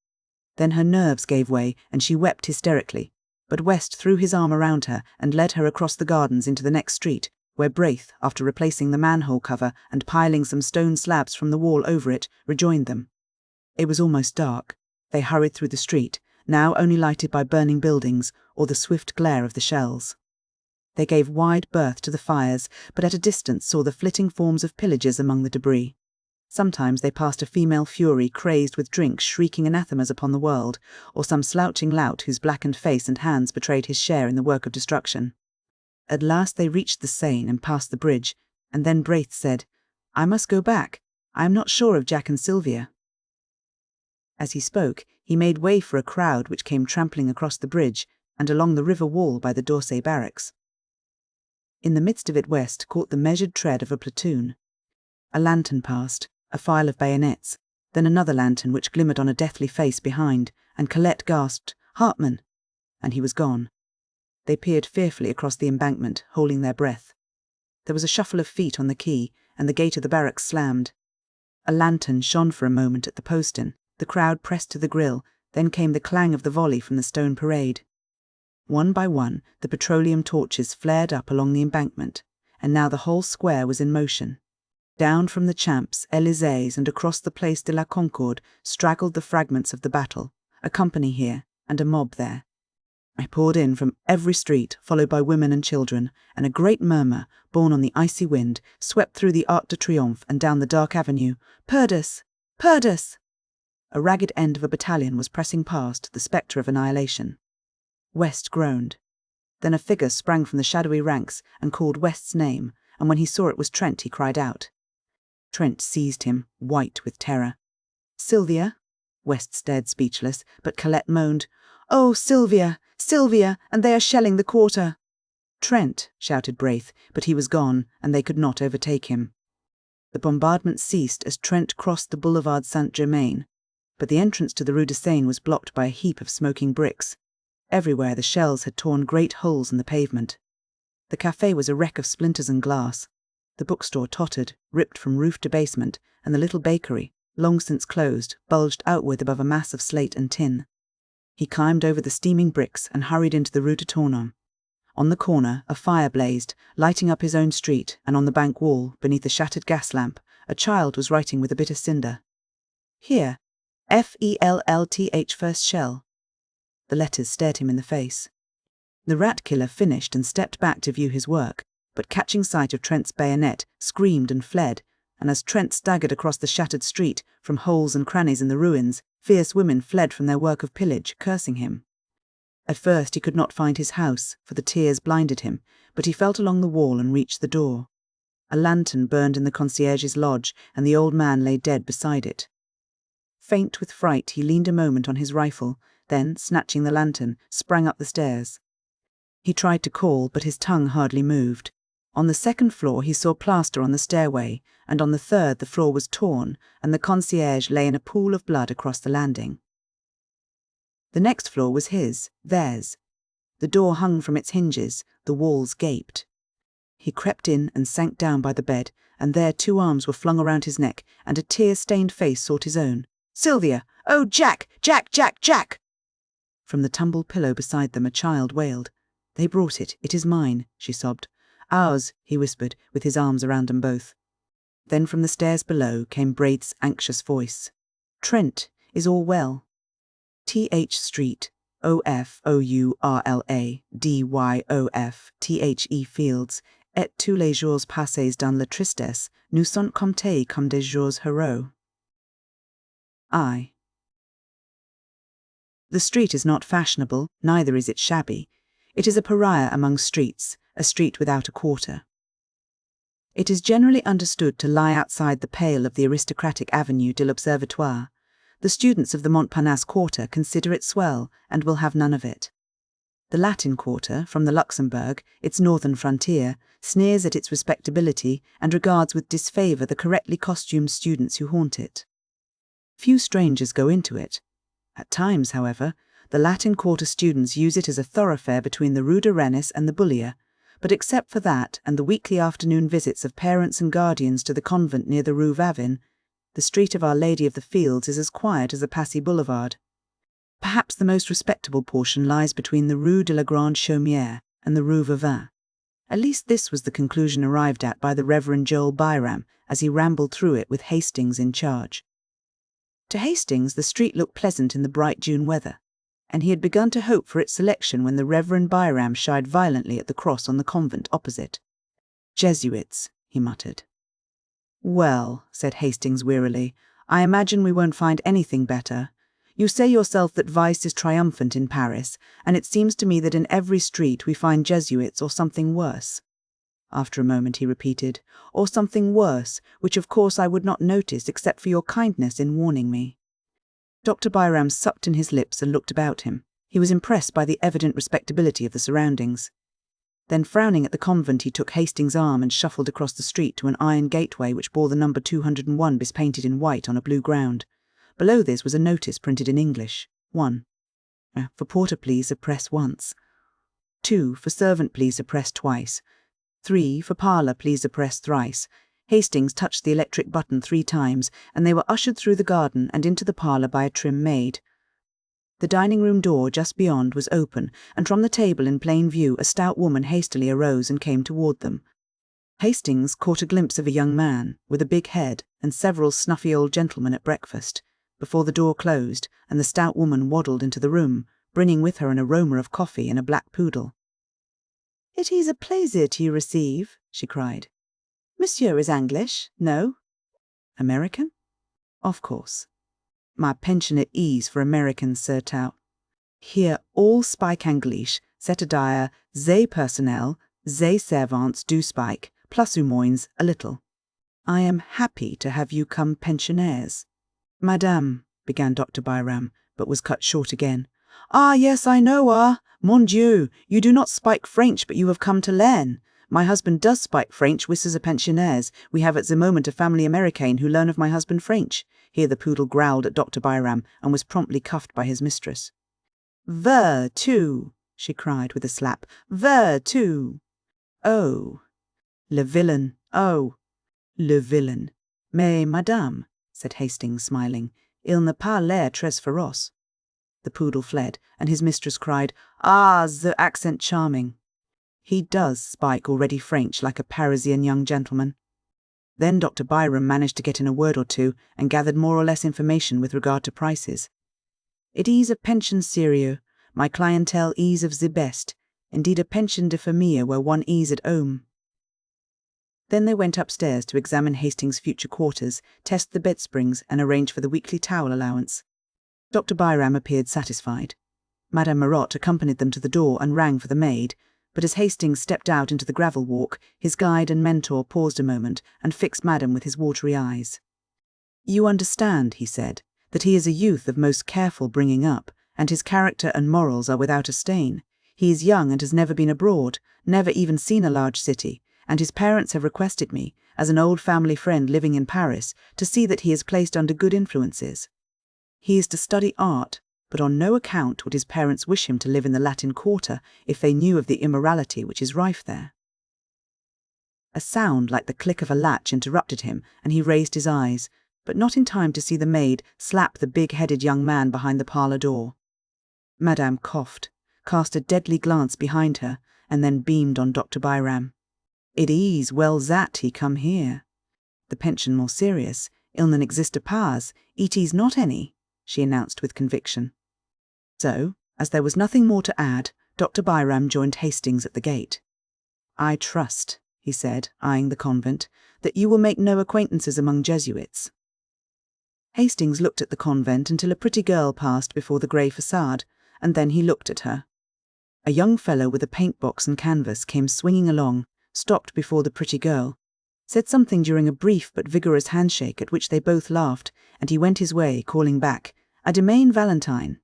Then her nerves gave way and she wept hysterically, but West threw his arm around her and led her across the gardens into the next street, where Braith, after replacing the manhole cover and piling some stone slabs from the wall over it, rejoined them. It was almost dark. They hurried through the street, now only lighted by burning buildings or the swift glare of the shells. They gave wide berth to the fires, but at a distance saw the flitting forms of pillagers among the debris. Sometimes they passed a female fury crazed with drink shrieking anathemas upon the world, or some slouching lout whose blackened face and hands betrayed his share in the work of destruction. At last they reached the Seine and passed the bridge, and then Braith said, "I must go back. I am not sure of Jack and Sylvia." As he spoke, he made way for a crowd which came trampling across the bridge and along the river wall by the d'Orsay barracks. In the midst of it West caught the measured tread of a platoon. A lantern passed, a file of bayonets, then another lantern which glimmered on a deathly face behind, and Colette gasped, "Hartmann!" and he was gone. They peered fearfully across the embankment, holding their breath. There was a shuffle of feet on the quay, and the gate of the barracks slammed. A lantern shone for a moment at the postern, The crowd pressed to the grill, then came the clang of the volley from the stone parade. One by one, the petroleum torches flared up along the embankment, and now the whole square was in motion. Down from the Champs, Élysées, and across the Place de la Concorde straggled the fragments of the battle, a company here and a mob there. I poured in from every street, followed by women and children, and a great murmur, borne on the icy wind, swept through the Arc de Triomphe and down the dark avenue. Perdus! Perdus! A ragged end of a battalion was pressing past, the spectre of annihilation. West groaned. Then a figure sprang from the shadowy ranks and called West's name, and when he saw it was Trent, he cried out. Trent seized him, white with terror. "Sylvia?" West stared speechless, but Colette moaned, "Oh, Sylvia! Sylvia! And they are shelling the quarter!" "Trent!" shouted Braith, but he was gone, and they could not overtake him. The bombardment ceased as Trent crossed the boulevard Saint-Germain, but the entrance to the Rue de Seine was blocked by a heap of smoking bricks. Everywhere the shells had torn great holes in the pavement. The café was a wreck of splinters and glass. The bookstore tottered, ripped from roof to basement, and the little bakery, long since closed, bulged outward above a mass of slate and tin. He climbed over the steaming bricks and hurried into the Rue de Tournon. On the corner, a fire blazed, lighting up his own street, and on the bank wall, beneath a shattered gas lamp, a child was writing with a bit of cinder. "Here, FELLTH first shell." The letters stared him in the face. The rat-killer finished and stepped back to view his work, but catching sight of Trent's bayonet, screamed and fled, and as Trent staggered across the shattered street, from holes and crannies in the ruins, fierce women fled from their work of pillage, cursing him. At first he could not find his house, for the tears blinded him, but he felt along the wall and reached the door. A lantern burned in the concierge's lodge, and the old man lay dead beside it. Faint with fright, he leaned a moment on his rifle, then, snatching the lantern, sprang up the stairs. He tried to call, but his tongue hardly moved. On the second floor he saw plaster on the stairway, and on the third the floor was torn, and the concierge lay in a pool of blood across the landing. The next floor was his, theirs. The door hung from its hinges, the walls gaped. He crept in and sank down by the bed, and there 2 arms were flung around his neck, and a tear-stained face sought his own. "Sylvia! Oh, Jack! Jack! Jack! Jack!" From the tumbled pillow beside them a child wailed. "They brought it. It is mine," she sobbed. "Ours," he whispered, with his arms around them both. Then from the stairs below came Braith's anxious voice. "Trent, is all well?" "TH Street, OFOURLA, DYOF, THE Fields, et tous les jours passés dans la tristesse nous sont comptés comme des jours heureux." I. The street is not fashionable, neither is it shabby. It is a pariah among streets, a street without a quarter. It is generally understood to lie outside the pale of the aristocratic Avenue de l'Observatoire. The students of the Montparnasse quarter consider it swell, and will have none of it. The Latin quarter, from the Luxembourg, its northern frontier, sneers at its respectability and regards with disfavour the correctly costumed students who haunt it. Few strangers go into it. At times, however, the Latin Quarter students use it as a thoroughfare between the Rue de Rennes and the Bullier, but except for that and the weekly afternoon visits of parents and guardians to the convent near the Rue Vavin, the street of Our Lady of the Fields is as quiet as the Passy Boulevard. Perhaps the most respectable portion lies between the Rue de la Grande Chaumière and the Rue Vavin. At least this was the conclusion arrived at by the Reverend Joel Byram as he rambled through it with Hastings in charge. To Hastings the street looked pleasant in the bright June weather, and he had begun to hope for its selection when the Reverend Byram shied violently at the cross on the convent opposite. "Jesuits," he muttered. "Well," said Hastings wearily, "I imagine we won't find anything better. You say yourself that vice is triumphant in Paris, and it seems to me that in every street we find Jesuits or something worse." After a moment he repeated, "Or something worse, which of course I would not notice except for your kindness in warning me." Dr. Byram sucked in his lips and looked about him. He was impressed by the evident respectability of the surroundings. Then, frowning at the convent, he took Hastings' arm and shuffled across the street to an iron gateway which bore the number 201 bespainted in white on a blue ground. Below this was a notice printed in English. 1. For porter please press once. 2. For servant please press twice. 3. For parlour please press thrice. Hastings touched the electric button 3 times, and they were ushered through the garden and into the parlour by a trim maid. The dining-room door just beyond was open, and from the table in plain view a stout woman hastily arose and came toward them. Hastings caught a glimpse of a young man, with a big head, and several snuffy old gentlemen at breakfast, before the door closed and the stout woman waddled into the room, bringing with her an aroma of coffee and a black poodle. "It is a pleasure to receive," she cried. "Monsieur is English, no?" "American?" "Of course. My pension at ease for Americans, Sir Tout. Here all spike English, c'est-à-dire they personnel, they servants do spike, plus ou moins a little. I am happy to have you come pensionnaires." "Madame," began Dr. Byram, but was cut short again. "Ah, yes, I know, mon Dieu, you do not spike French, but you have come to learn. My husband does spike French, wisses a pensionnaires. We have at the moment a family Americain who learn of my husband French." Here the poodle growled at Dr. Byram and was promptly cuffed by his mistress. "Ver tu," she cried with a slap. "Ver tu." "Oh, le villain, oh, le villain. Mais, madame," said Hastings, smiling, "il n'a pas l'air très féroce." The poodle fled, and his mistress cried, "Ah, the accent charming. He does spike already French like a Parisian young gentleman." Then Dr. Byram managed to get in a word or two and gathered more or less information with regard to prices. "It is a pension sérieux. My clientele is of the best. Indeed, a pension de famille where one is at home." Then they went upstairs to examine Hastings' future quarters, test the bed springs, and arrange for the weekly towel allowance. Dr. Byram appeared satisfied. Madame Marotte accompanied them to the door and rang for the maid, but as Hastings stepped out into the gravel walk, his guide and mentor paused a moment and fixed Madame with his watery eyes. "You understand," he said, "that he is a youth of most careful bringing up, and his character and morals are without a stain. He is young and has never been abroad, never even seen a large city, and his parents have requested me, as an old family friend living in Paris, to see that he is placed under good influences. He is to study art, but on no account would his parents wish him to live in the Latin Quarter if they knew of the immorality which is rife there." A sound like the click of a latch interrupted him, and he raised his eyes, but not in time to see the maid slap the big-headed young man behind the parlour door. Madame coughed, cast a deadly glance behind her, and then beamed on Dr. Byram. "It is well that he come here. The pension more serious, il n'en existe pas, it is not any," she announced with conviction. So, as there was nothing more to add, Dr. Byram joined Hastings at the gate. "I trust," he said, eyeing the convent, "that you will make no acquaintances among Jesuits." Hastings looked at the convent until a pretty girl passed before the grey facade, and then he looked at her. A young fellow with a paint-box and canvas came swinging along, stopped before the pretty girl, said something during a brief but vigorous handshake at which they both laughed, and he went his way, calling back, "A demain, Valentine."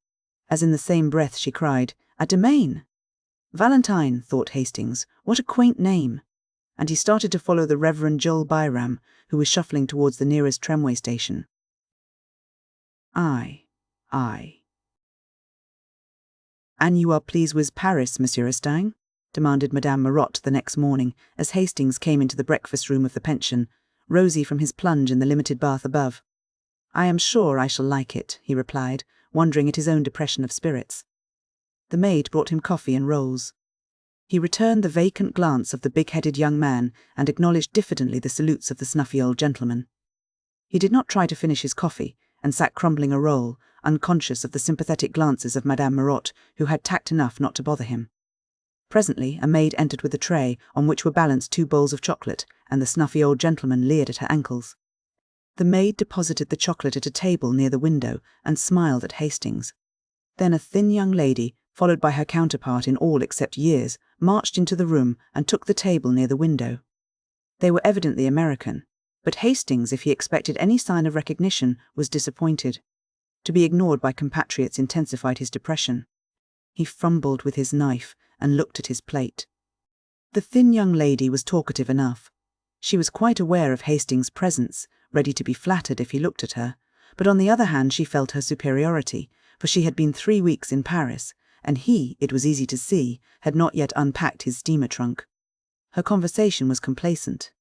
As in the same breath she cried, "A demain." Valentine, thought Hastings, what a quaint name. And he started to follow the Reverend Joel Byram, who was shuffling towards the nearest tramway station. Aye. "And you are pleased with Paris, Monsieur Estaing?" demanded Madame Marotte the next morning, as Hastings came into the breakfast room of the pension, rosy from his plunge in the limited bath above. "I am sure I shall like it," he replied, wondering at his own depression of spirits. The maid brought him coffee and rolls. He returned the vacant glance of the big-headed young man and acknowledged diffidently the salutes of the snuffy old gentleman. He did not try to finish his coffee, and sat crumbling a roll, unconscious of the sympathetic glances of Madame Marotte, who had tact enough not to bother him. Presently a maid entered with a tray on which were balanced 2 bowls of chocolate, and the snuffy old gentleman leered at her ankles. The maid deposited the chocolate at a table near the window and smiled at Hastings. Then a thin young lady, followed by her counterpart in all except years, marched into the room and took the table near the window. They were evidently American, but Hastings, if he expected any sign of recognition, was disappointed. To be ignored by compatriots intensified his depression. He fumbled with his knife and looked at his plate. The thin young lady was talkative enough. She was quite aware of Hastings' presence, ready to be flattered if he looked at her, but on the other hand she felt her superiority, for she had been 3 weeks in Paris, and he, it was easy to see, had not yet unpacked his steamer trunk. Her conversation was complacent.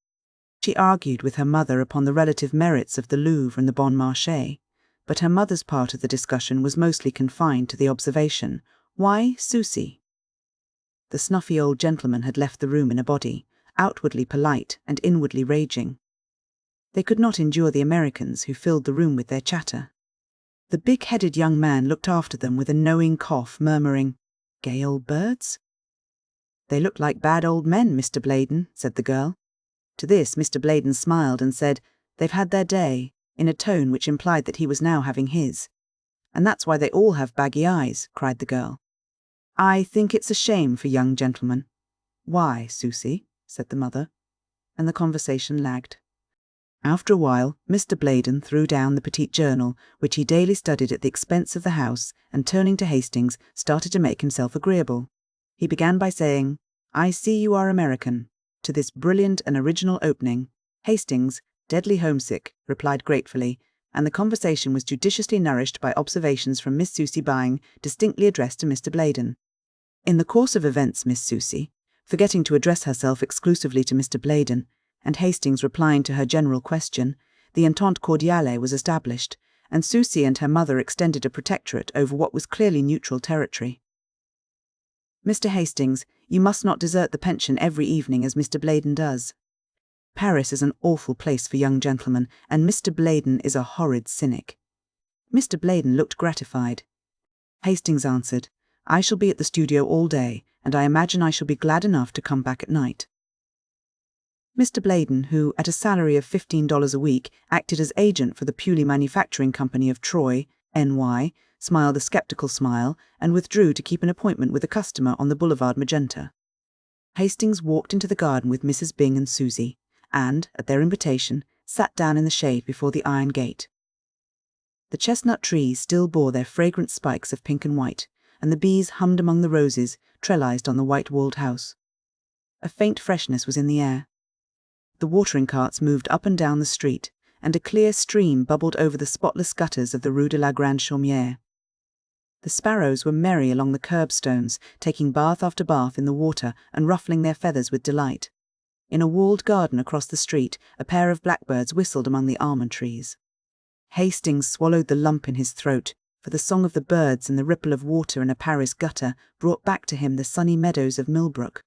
She argued with her mother upon the relative merits of the Louvre and the Bon Marché, but her mother's part of the discussion was mostly confined to the observation, "Why Susie?" The snuffy old gentleman had left the room in a body, outwardly polite and inwardly raging. They could not endure the Americans who filled the room with their chatter. The big-headed young man looked after them with a knowing cough, murmuring, "Gay old birds?" "They look like bad old men, Mr. Bladen," said the girl. To this Mr. Bladen smiled and said, "They've had their day," in a tone which implied that he was now having his. "And that's why they all have baggy eyes," cried the girl. "I think it's a shame for young gentlemen." "Why, Susie?" said the mother, and the conversation lagged. After a while, Mr. Bladen threw down the petite journal, which he daily studied at the expense of the house, and turning to Hastings, started to make himself agreeable. He began by saying, "I see you are American." To this brilliant and original opening, Hastings, deadly homesick, replied gratefully, and the conversation was judiciously nourished by observations from Miss Susie Byng, distinctly addressed to Mr. Bladen. In the course of events, Miss Susie, forgetting to address herself exclusively to Mr. Bladen, and Hastings replying to her general question, the entente cordiale was established, and Susie and her mother extended a protectorate over what was clearly neutral territory. "Mr. Hastings, you must not desert the pension every evening as Mr. Bladen does. Paris is an awful place for young gentlemen, and Mr. Bladen is a horrid cynic." Mr. Bladen looked gratified. Hastings answered, "I shall be at the studio all day, and I imagine I shall be glad enough to come back at night." Mr. Bladen, who, at a salary of $15 a week, acted as agent for the Pewley Manufacturing Company of Troy, N.Y., smiled a sceptical smile and withdrew to keep an appointment with a customer on the Boulevard Magenta. Hastings walked into the garden with Mrs. Byng and Susie, and, at their invitation, sat down in the shade before the iron gate. The chestnut trees still bore their fragrant spikes of pink and white, and the bees hummed among the roses trellised on the white-walled house. A faint freshness was in the air. The watering carts moved up and down the street, and a clear stream bubbled over the spotless gutters of the Rue de la Grande Chaumière. The sparrows were merry along the curbstones, taking bath after bath in the water and ruffling their feathers with delight. In a walled garden across the street, a pair of blackbirds whistled among the almond trees. Hastings swallowed the lump in his throat, for the song of the birds and the ripple of water in a Paris gutter brought back to him the sunny meadows of Millbrook.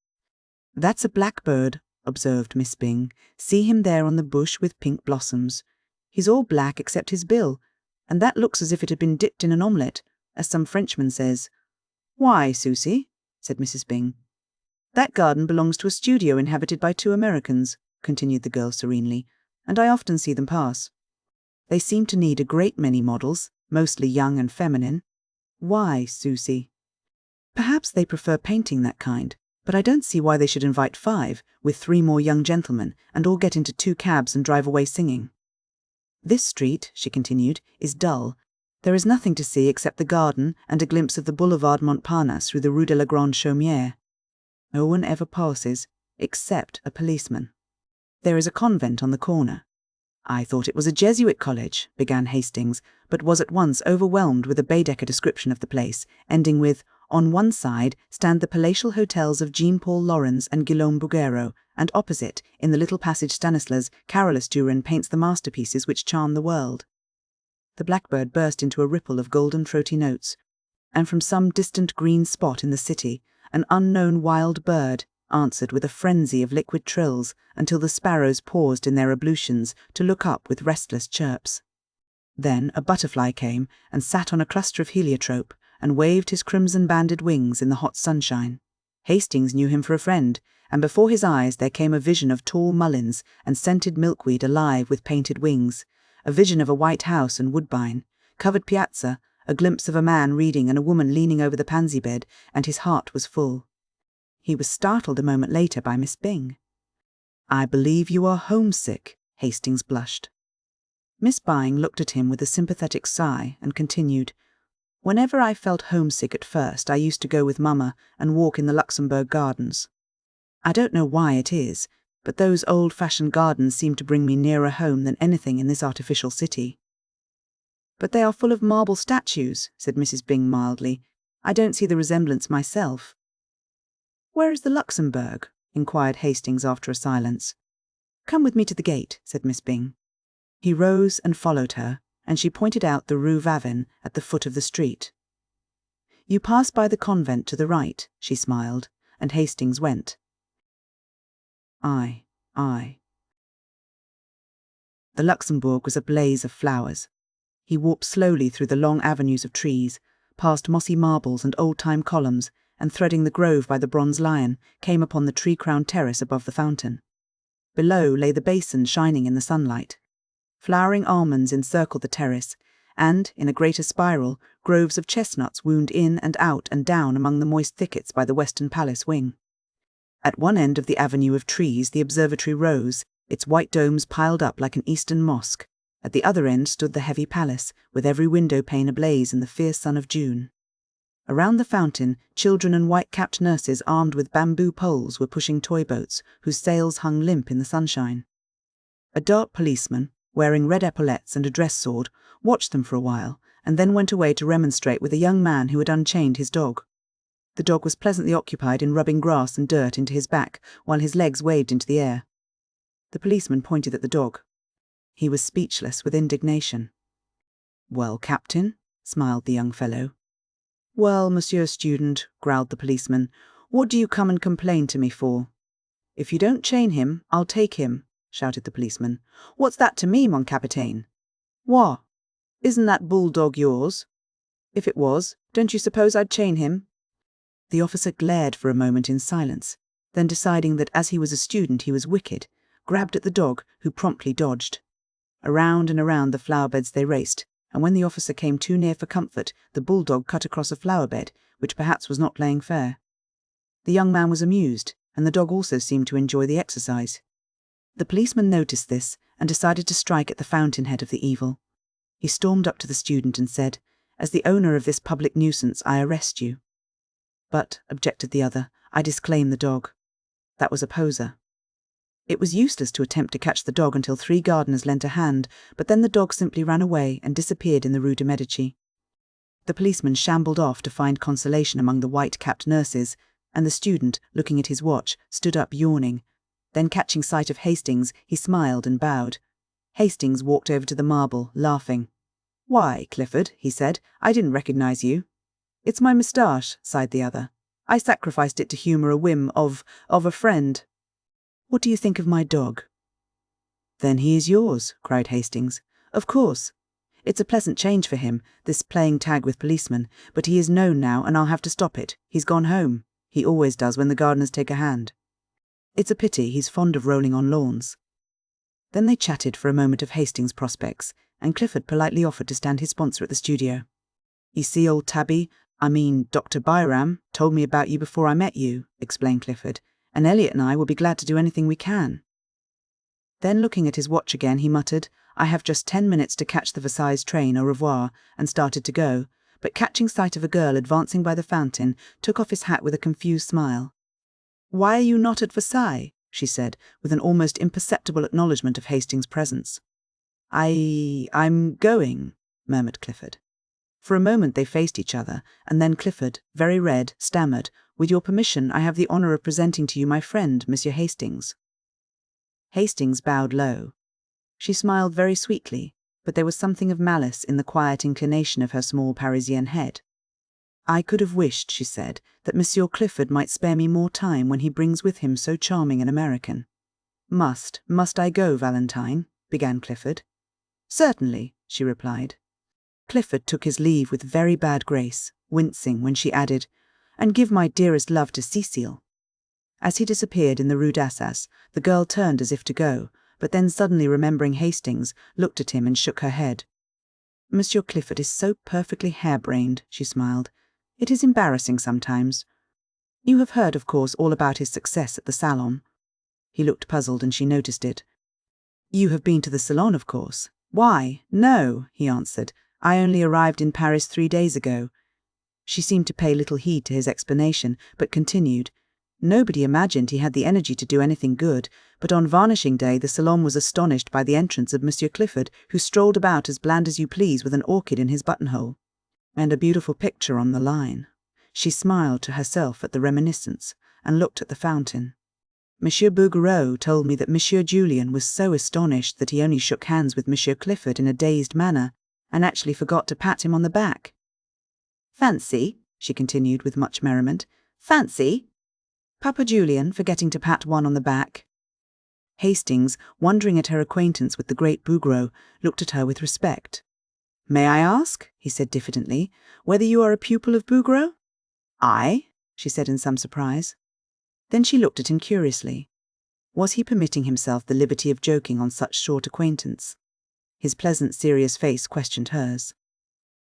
"That's a blackbird," observed Miss Byng. "See him there on the bush with pink blossoms. He's all black except his bill, and that looks as if it had been dipped in an omelette, as some Frenchman says." "Why, Susie?" said Mrs. Byng. "That garden belongs to a studio inhabited by 2 Americans," continued the girl serenely, "and I often see them pass. They seem to need a great many models, mostly young and feminine." "Why, Susie?" "Perhaps they prefer painting that kind. But I don't see why they should invite 5, with 3 more young gentlemen, and all get into 2 cabs and drive away singing. This street," she continued, "is dull. There is nothing to see except the garden and a glimpse of the Boulevard Montparnasse through the Rue de la Grande Chaumière. No one ever passes, except a policeman. There is a convent on the corner." "I thought it was a Jesuit college," began Hastings, but was at once overwhelmed with a Baedeker description of the place, ending with, "On one side stand the palatial hotels of Jean-Paul Laurens and Guillaume Bouguereau, and opposite, in the little passage Stanislas, Carolus Duran paints the masterpieces which charm the world." The blackbird burst into a ripple of golden throaty notes, and from some distant green spot in the city, an unknown wild bird answered with a frenzy of liquid trills until the sparrows paused in their ablutions to look up with restless chirps. Then a butterfly came and sat on a cluster of heliotrope, and waved his crimson-banded wings in the hot sunshine. Hastings knew him for a friend, and before his eyes there came a vision of tall mulleins and scented milkweed alive with painted wings, a vision of a white house and woodbine, covered piazza, a glimpse of a man reading and a woman leaning over the pansy bed, and his heart was full. He was startled a moment later by Miss Byng. "I believe you are homesick," Hastings blushed. Miss Byng looked at him with a sympathetic sigh and continued, "Whenever I felt homesick at first, I used to go with Mama and walk in the Luxembourg Gardens. I don't know why it is, but those old-fashioned gardens seem to bring me nearer home than anything in this artificial city." "But they are full of marble statues," said Mrs. Byng mildly. "I don't see the resemblance myself." "Where is the Luxembourg?" inquired Hastings after a silence. "Come with me to the gate," said Miss Byng. He rose and followed her, and she pointed out the Rue Vavin at the foot of the street. "You pass by the convent to the right," she smiled, and Hastings went. Aye. The Luxembourg was a blaze of flowers. He walked slowly through the long avenues of trees, past mossy marbles and old-time columns, and threading the grove by the bronze lion, came upon the tree-crowned terrace above the fountain. Below lay the basin shining in the sunlight. Flowering almonds encircled the terrace, and, in a greater spiral, groves of chestnuts wound in and out and down among the moist thickets by the western palace wing. At one end of the avenue of trees the observatory rose, its white domes piled up like an eastern mosque. At the other end stood the heavy palace, with every window pane ablaze in the fierce sun of June. Around the fountain, children and white-capped nurses armed with bamboo poles were pushing toy boats, whose sails hung limp in the sunshine. A dark policeman, wearing red epaulettes and a dress sword, watched them for a while, and then went away to remonstrate with a young man who had unchained his dog. The dog was pleasantly occupied in rubbing grass and dirt into his back, while his legs waved into the air. The policeman pointed at the dog. He was speechless with indignation. "Well, Captain?" smiled the young fellow. "Well, Monsieur Student," growled the policeman, "what do you come and complain to me for?" "If you don't chain him, I'll take him," shouted the policeman. "What's that to me, mon capitaine?" "What? Isn't that bulldog yours?" "If it was, don't you suppose I'd chain him?" The officer glared for a moment in silence, then deciding that as he was a student he was wicked, grabbed at the dog, who promptly dodged. Around and around the flower beds they raced, and when the officer came too near for comfort, the bulldog cut across a flower bed, which perhaps was not playing fair. The young man was amused, and the dog also seemed to enjoy the exercise. The policeman noticed this, and decided to strike at the fountainhead of the evil. He stormed up to the student and said, "As the owner of this public nuisance, I arrest you." "But," objected the other, "I disclaim the dog." That was a poser. It was useless to attempt to catch the dog until 3 gardeners lent a hand, but then the dog simply ran away and disappeared in the Rue de Medici. The policeman shambled off to find consolation among the white-capped nurses, and the student, looking at his watch, stood up yawning. Then catching sight of Hastings, he smiled and bowed. Hastings walked over to the marble, laughing. "Why, Clifford," he said, "I didn't recognize you." "It's my moustache," sighed the other. "I sacrificed it to humour a whim of a friend." "What do you think of my dog?" "Then he is yours," cried Hastings. "Of course. It's a pleasant change for him, this playing tag with policemen, but he is known now and I'll have to stop it. He's gone home. He always does when the gardeners take a hand. It's a pity, he's fond of rolling on lawns." Then they chatted for a moment of Hastings' prospects, and Clifford politely offered to stand his sponsor at the studio. "You see, old Tabby, Dr. Byram, told me about you before I met you," explained Clifford, "and Elliot and I will be glad to do anything we can." Then looking at his watch again, he muttered, "I have just 10 minutes to catch the Versailles train, au revoir," and started to go, but catching sight of a girl advancing by the fountain, took off his hat with a confused smile. "Why are you not at Versailles?" she said, with an almost imperceptible acknowledgement of Hastings' presence. I'm going," murmured Clifford. For a moment they faced each other, and then Clifford, very red, stammered, "With your permission, I have the honour of presenting to you my friend, Monsieur Hastings." Hastings bowed low. She smiled very sweetly, but there was something of malice in the quiet inclination of her small Parisienne head. "I could have wished," she said, "that Monsieur Clifford might spare me more time when he brings with him so charming an American." Must I go, Valentine?" began Clifford. "Certainly," she replied. Clifford took his leave with very bad grace, wincing when she added, "And give my dearest love to Cecile." As he disappeared in the Rue d'Assas, the girl turned as if to go, but then suddenly remembering Hastings, looked at him and shook her head. "Monsieur Clifford is so perfectly harebrained," she smiled. "It is embarrassing sometimes. You have heard, of course, all about his success at the Salon." He looked puzzled, and she noticed it. "You have been to the Salon, of course." "Why, no," he answered. "I only arrived in Paris 3 days ago." She seemed to pay little heed to his explanation, but continued. "Nobody imagined he had the energy to do anything good, but on varnishing day the Salon was astonished by the entrance of Monsieur Clifford, who strolled about as bland as you please with an orchid in his buttonhole. And a beautiful picture on the line." She smiled to herself at the reminiscence, and looked at the fountain. Monsieur Bouguereau told me that Monsieur Julien was so astonished that he only shook hands with Monsieur Clifford in a dazed manner, and actually forgot to pat him on the back. Fancy, she continued with much merriment, fancy! Papa Julien forgetting to pat one on the back. Hastings, wondering at her acquaintance with the great Bouguereau, looked at her with respect. May I ask, he said diffidently, whether you are a pupil of Bouguereau? I, she said in some surprise. Then she looked at him curiously. Was he permitting himself the liberty of joking on such short acquaintance? His pleasant, serious face questioned hers.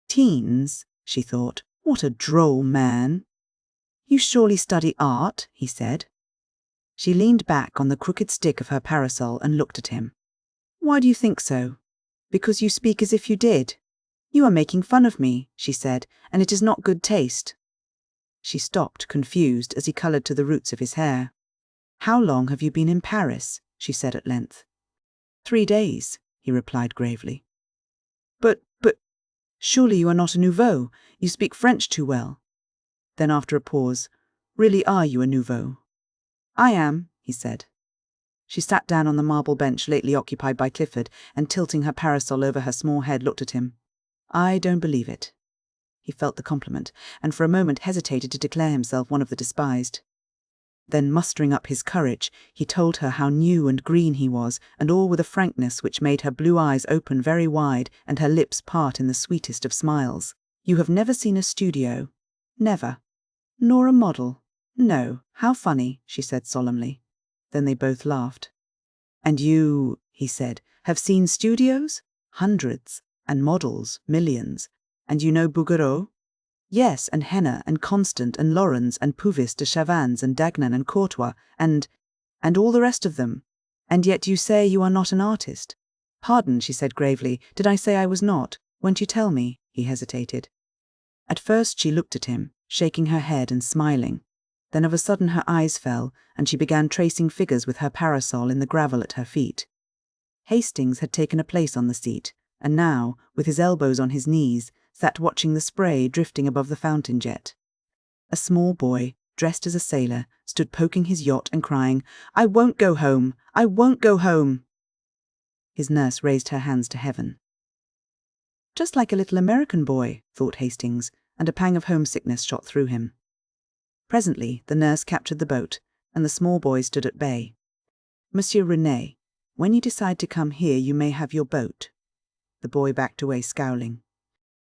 Teens, she thought, what a droll man. You surely study art, he said. She leaned back on the crooked stick of her parasol and looked at him. Why do you think so? Because you speak as if you did. You are making fun of me, she said, and it is not good taste. She stopped, confused, as he coloured to the roots of his hair. How long have you been in Paris? She said at length. 3 days, he replied gravely. But, surely you are not a nouveau. You speak French too well. Then after a pause, really are you a nouveau? I am, he said. She sat down on the marble bench lately occupied by Clifford and tilting her parasol over her small head looked at him. I don't believe it. He felt the compliment, and for a moment hesitated to declare himself one of the despised. Then, mustering up his courage, he told her how new and green he was, and all with a frankness which made her blue eyes open very wide and her lips part in the sweetest of smiles. You have never seen a studio? Never. Nor a model? No. How funny, she said solemnly. Then they both laughed. And you, he said, have seen studios? Hundreds. And models, millions. And you know Bouguereau? Yes, and Henner, and Constant, and Laurens, and Puvis de Chavannes, and Dagnan, and Courtois, and all the rest of them. And yet you say you are not an artist. Pardon, she said gravely, did I say I was not? Won't you tell me? He hesitated. At first she looked at him, shaking her head and smiling. Then of a sudden her eyes fell, and she began tracing figures with her parasol in the gravel at her feet. Hastings had taken a place on the seat, and now, with his elbows on his knees, sat watching the spray drifting above the fountain jet. A small boy, dressed as a sailor, stood poking his yacht and crying, I won't go home! I won't go home! His nurse raised her hands to heaven. Just like a little American boy, thought Hastings, and a pang of homesickness shot through him. Presently the nurse captured the boat, and the small boy stood at bay. Monsieur René, when you decide to come here you may have your boat. The boy backed away scowling.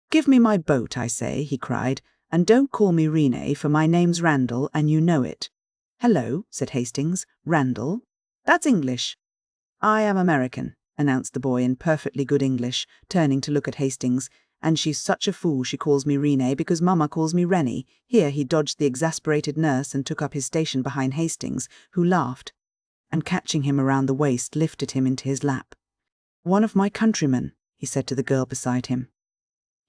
Give me my boat, I say, he cried, and don't call me René, for my name's Randall, and you know it. Hello, said Hastings. Randall? That's English. I am American, announced the boy in perfectly good English, turning to look at Hastings, and she's such a fool she calls me René because Mama calls me Rennie. Here he dodged the exasperated nurse and took up his station behind Hastings, who laughed, and catching him around the waist lifted him into his lap. One of my countrymen, he said to the girl beside him.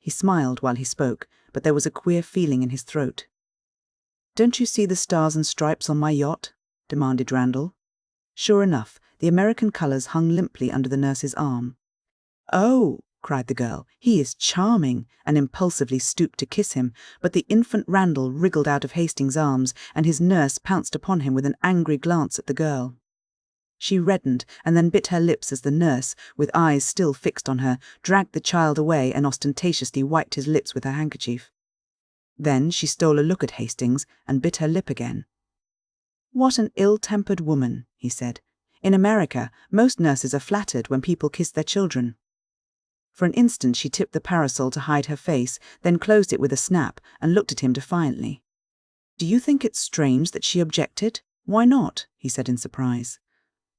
He smiled while he spoke, but there was a queer feeling in his throat. Don't you see the stars and stripes on my yacht? Demanded Randall. Sure enough, the American colours hung limply under the nurse's arm. Oh, cried the girl, he is charming, and impulsively stooped to kiss him, but the infant Randall wriggled out of Hastings' arms, and his nurse pounced upon him with an angry glance at the girl. She reddened and then bit her lips as the nurse, with eyes still fixed on her, dragged the child away and ostentatiously wiped his lips with her handkerchief. Then she stole a look at Hastings and bit her lip again. What an ill-tempered woman, he said. In America, most nurses are flattered when people kiss their children. For an instant she tipped the parasol to hide her face, then closed it with a snap and looked at him defiantly. Do you think it's strange that she objected? Why not? He said in surprise.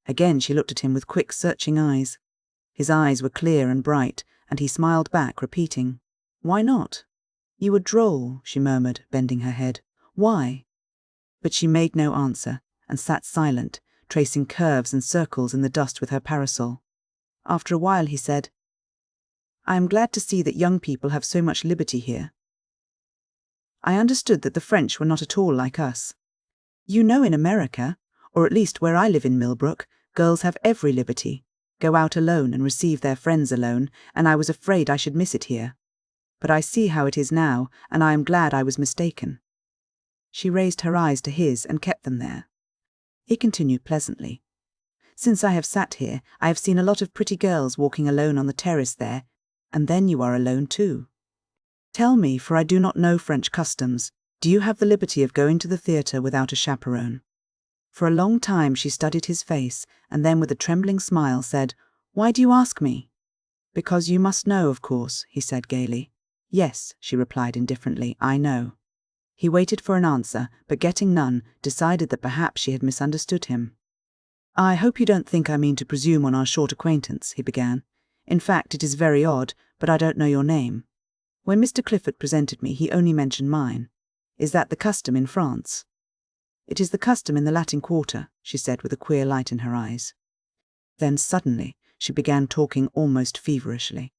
Again she looked at him with quick, searching eyes. His eyes were clear and bright, and he smiled back, repeating, Why not? You are droll, she murmured, bending her head. Why? But she made no answer, and sat silent, tracing curves and circles in the dust with her parasol. After a while he said, I am glad to see that young people have so much liberty here. I understood that the French were not at all like us. You know, in America, or at least where I live in Millbrook, girls have every liberty, go out alone and receive their friends alone, and I was afraid I should miss it here. But I see how it is now, and I am glad I was mistaken. She raised her eyes to his and kept them there. He continued pleasantly. Since I have sat here, I have seen a lot of pretty girls walking alone on the terrace there, and then you are alone too. Tell me, for I do not know French customs, do you have the liberty of going to the theatre without a chaperone? For a long time she studied his face, and then with a trembling smile said, Why do you ask me? Because you must know, of course, he said gaily. Yes, she replied indifferently, I know. He waited for an answer, but getting none, decided that perhaps she had misunderstood him. I hope you don't think I mean to presume on our short acquaintance, he began. In fact, it is very odd, but I don't know your name. When Mr. Clifford presented me, he only mentioned mine. Is that the custom in France? It is the custom in the Latin Quarter, she said with a queer light in her eyes. Then suddenly she began talking almost feverishly.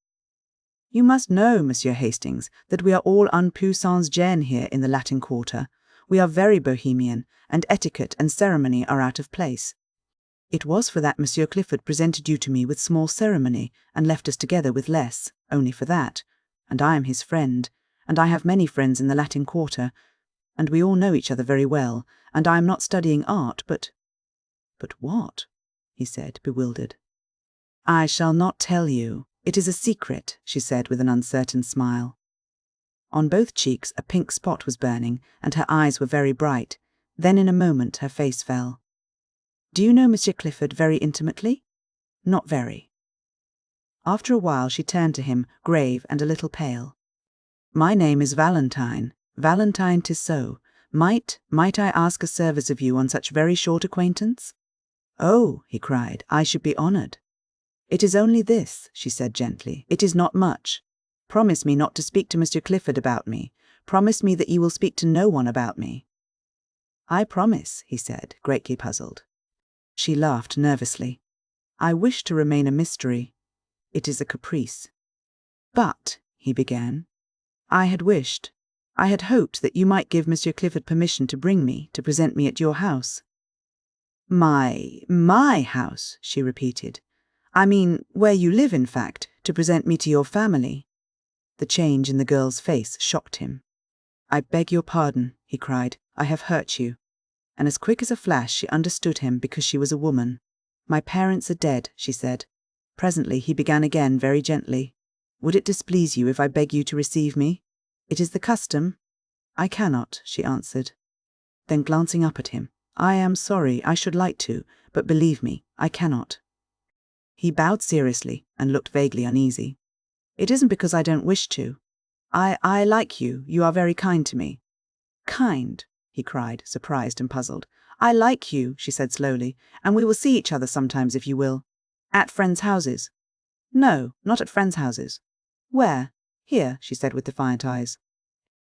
You must know, Monsieur Hastings, that we are all un peu sans gêne here in the Latin Quarter. We are very bohemian, and etiquette and ceremony are out of place. It was for that Monsieur Clifford presented you to me with small ceremony, and left us together with less, only for that. And I am his friend, and I have many friends in the Latin Quarter, and we all know each other very well, and I am not studying art, but— But what? He said, bewildered. I shall not tell you. It is a secret, she said with an uncertain smile. On both cheeks a pink spot was burning, and her eyes were very bright. Then in a moment her face fell. Do you know Monsieur Clifford very intimately? Not very. After a while she turned to him, grave and a little pale. My name is Valentine, Valentine Tissot. Might I ask a service of you on such very short acquaintance? Oh, he cried, I should be honoured. It is only this, she said gently. It is not much. Promise me not to speak to Mr. Clifford about me. Promise me that you will speak to no one about me. I promise, he said, greatly puzzled. She laughed nervously. I wish to remain a mystery. It is a caprice. But, he began, I had hoped that you might give Mr. Clifford permission to bring me, to present me at your house. My house, she repeated. I mean, where you live, in fact, to present me to your family. The change in the girl's face shocked him. I beg your pardon, he cried. I have hurt you. And as quick as a flash she understood him because she was a woman. My parents are dead, she said. Presently he began again very gently. Would it displease you if I beg you to receive me? It is the custom. I cannot, she answered. Then glancing up at him, I am sorry, I should like to, but believe me, I cannot. He bowed seriously and looked vaguely uneasy. It isn't because I don't wish to. I like you. You are very kind to me. Kind, he cried, surprised and puzzled. I like you, she said slowly, and we will see each other sometimes if you will. At friends' houses. No, not at friends' houses. Where? Here, she said with defiant eyes.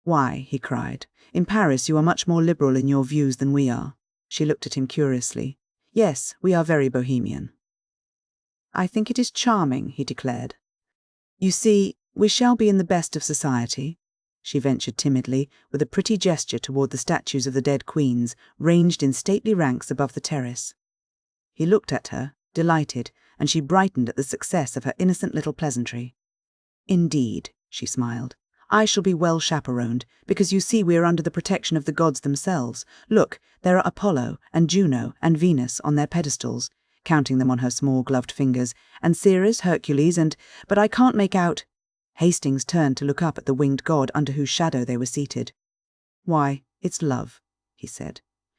Why, he cried, in Paris you are much more liberal in your views than we are. She looked at him curiously. Yes, we are very bohemian. I think it is charming, he declared. You see, we shall be in the best of society, she ventured timidly, with a pretty gesture toward the statues of the dead queens, ranged in stately ranks above the terrace. He looked at her, delighted, and she brightened at the success of her innocent little pleasantry. Indeed, she smiled, I shall be well chaperoned, because you see we are under the protection of the gods themselves. Look, there are Apollo, and Juno, and Venus on their pedestals, counting them on her small gloved fingers, and Ceres, Hercules, but I can't make out— Hastings turned to look up at the winged god under whose shadow they were seated. Why, it's love, he said.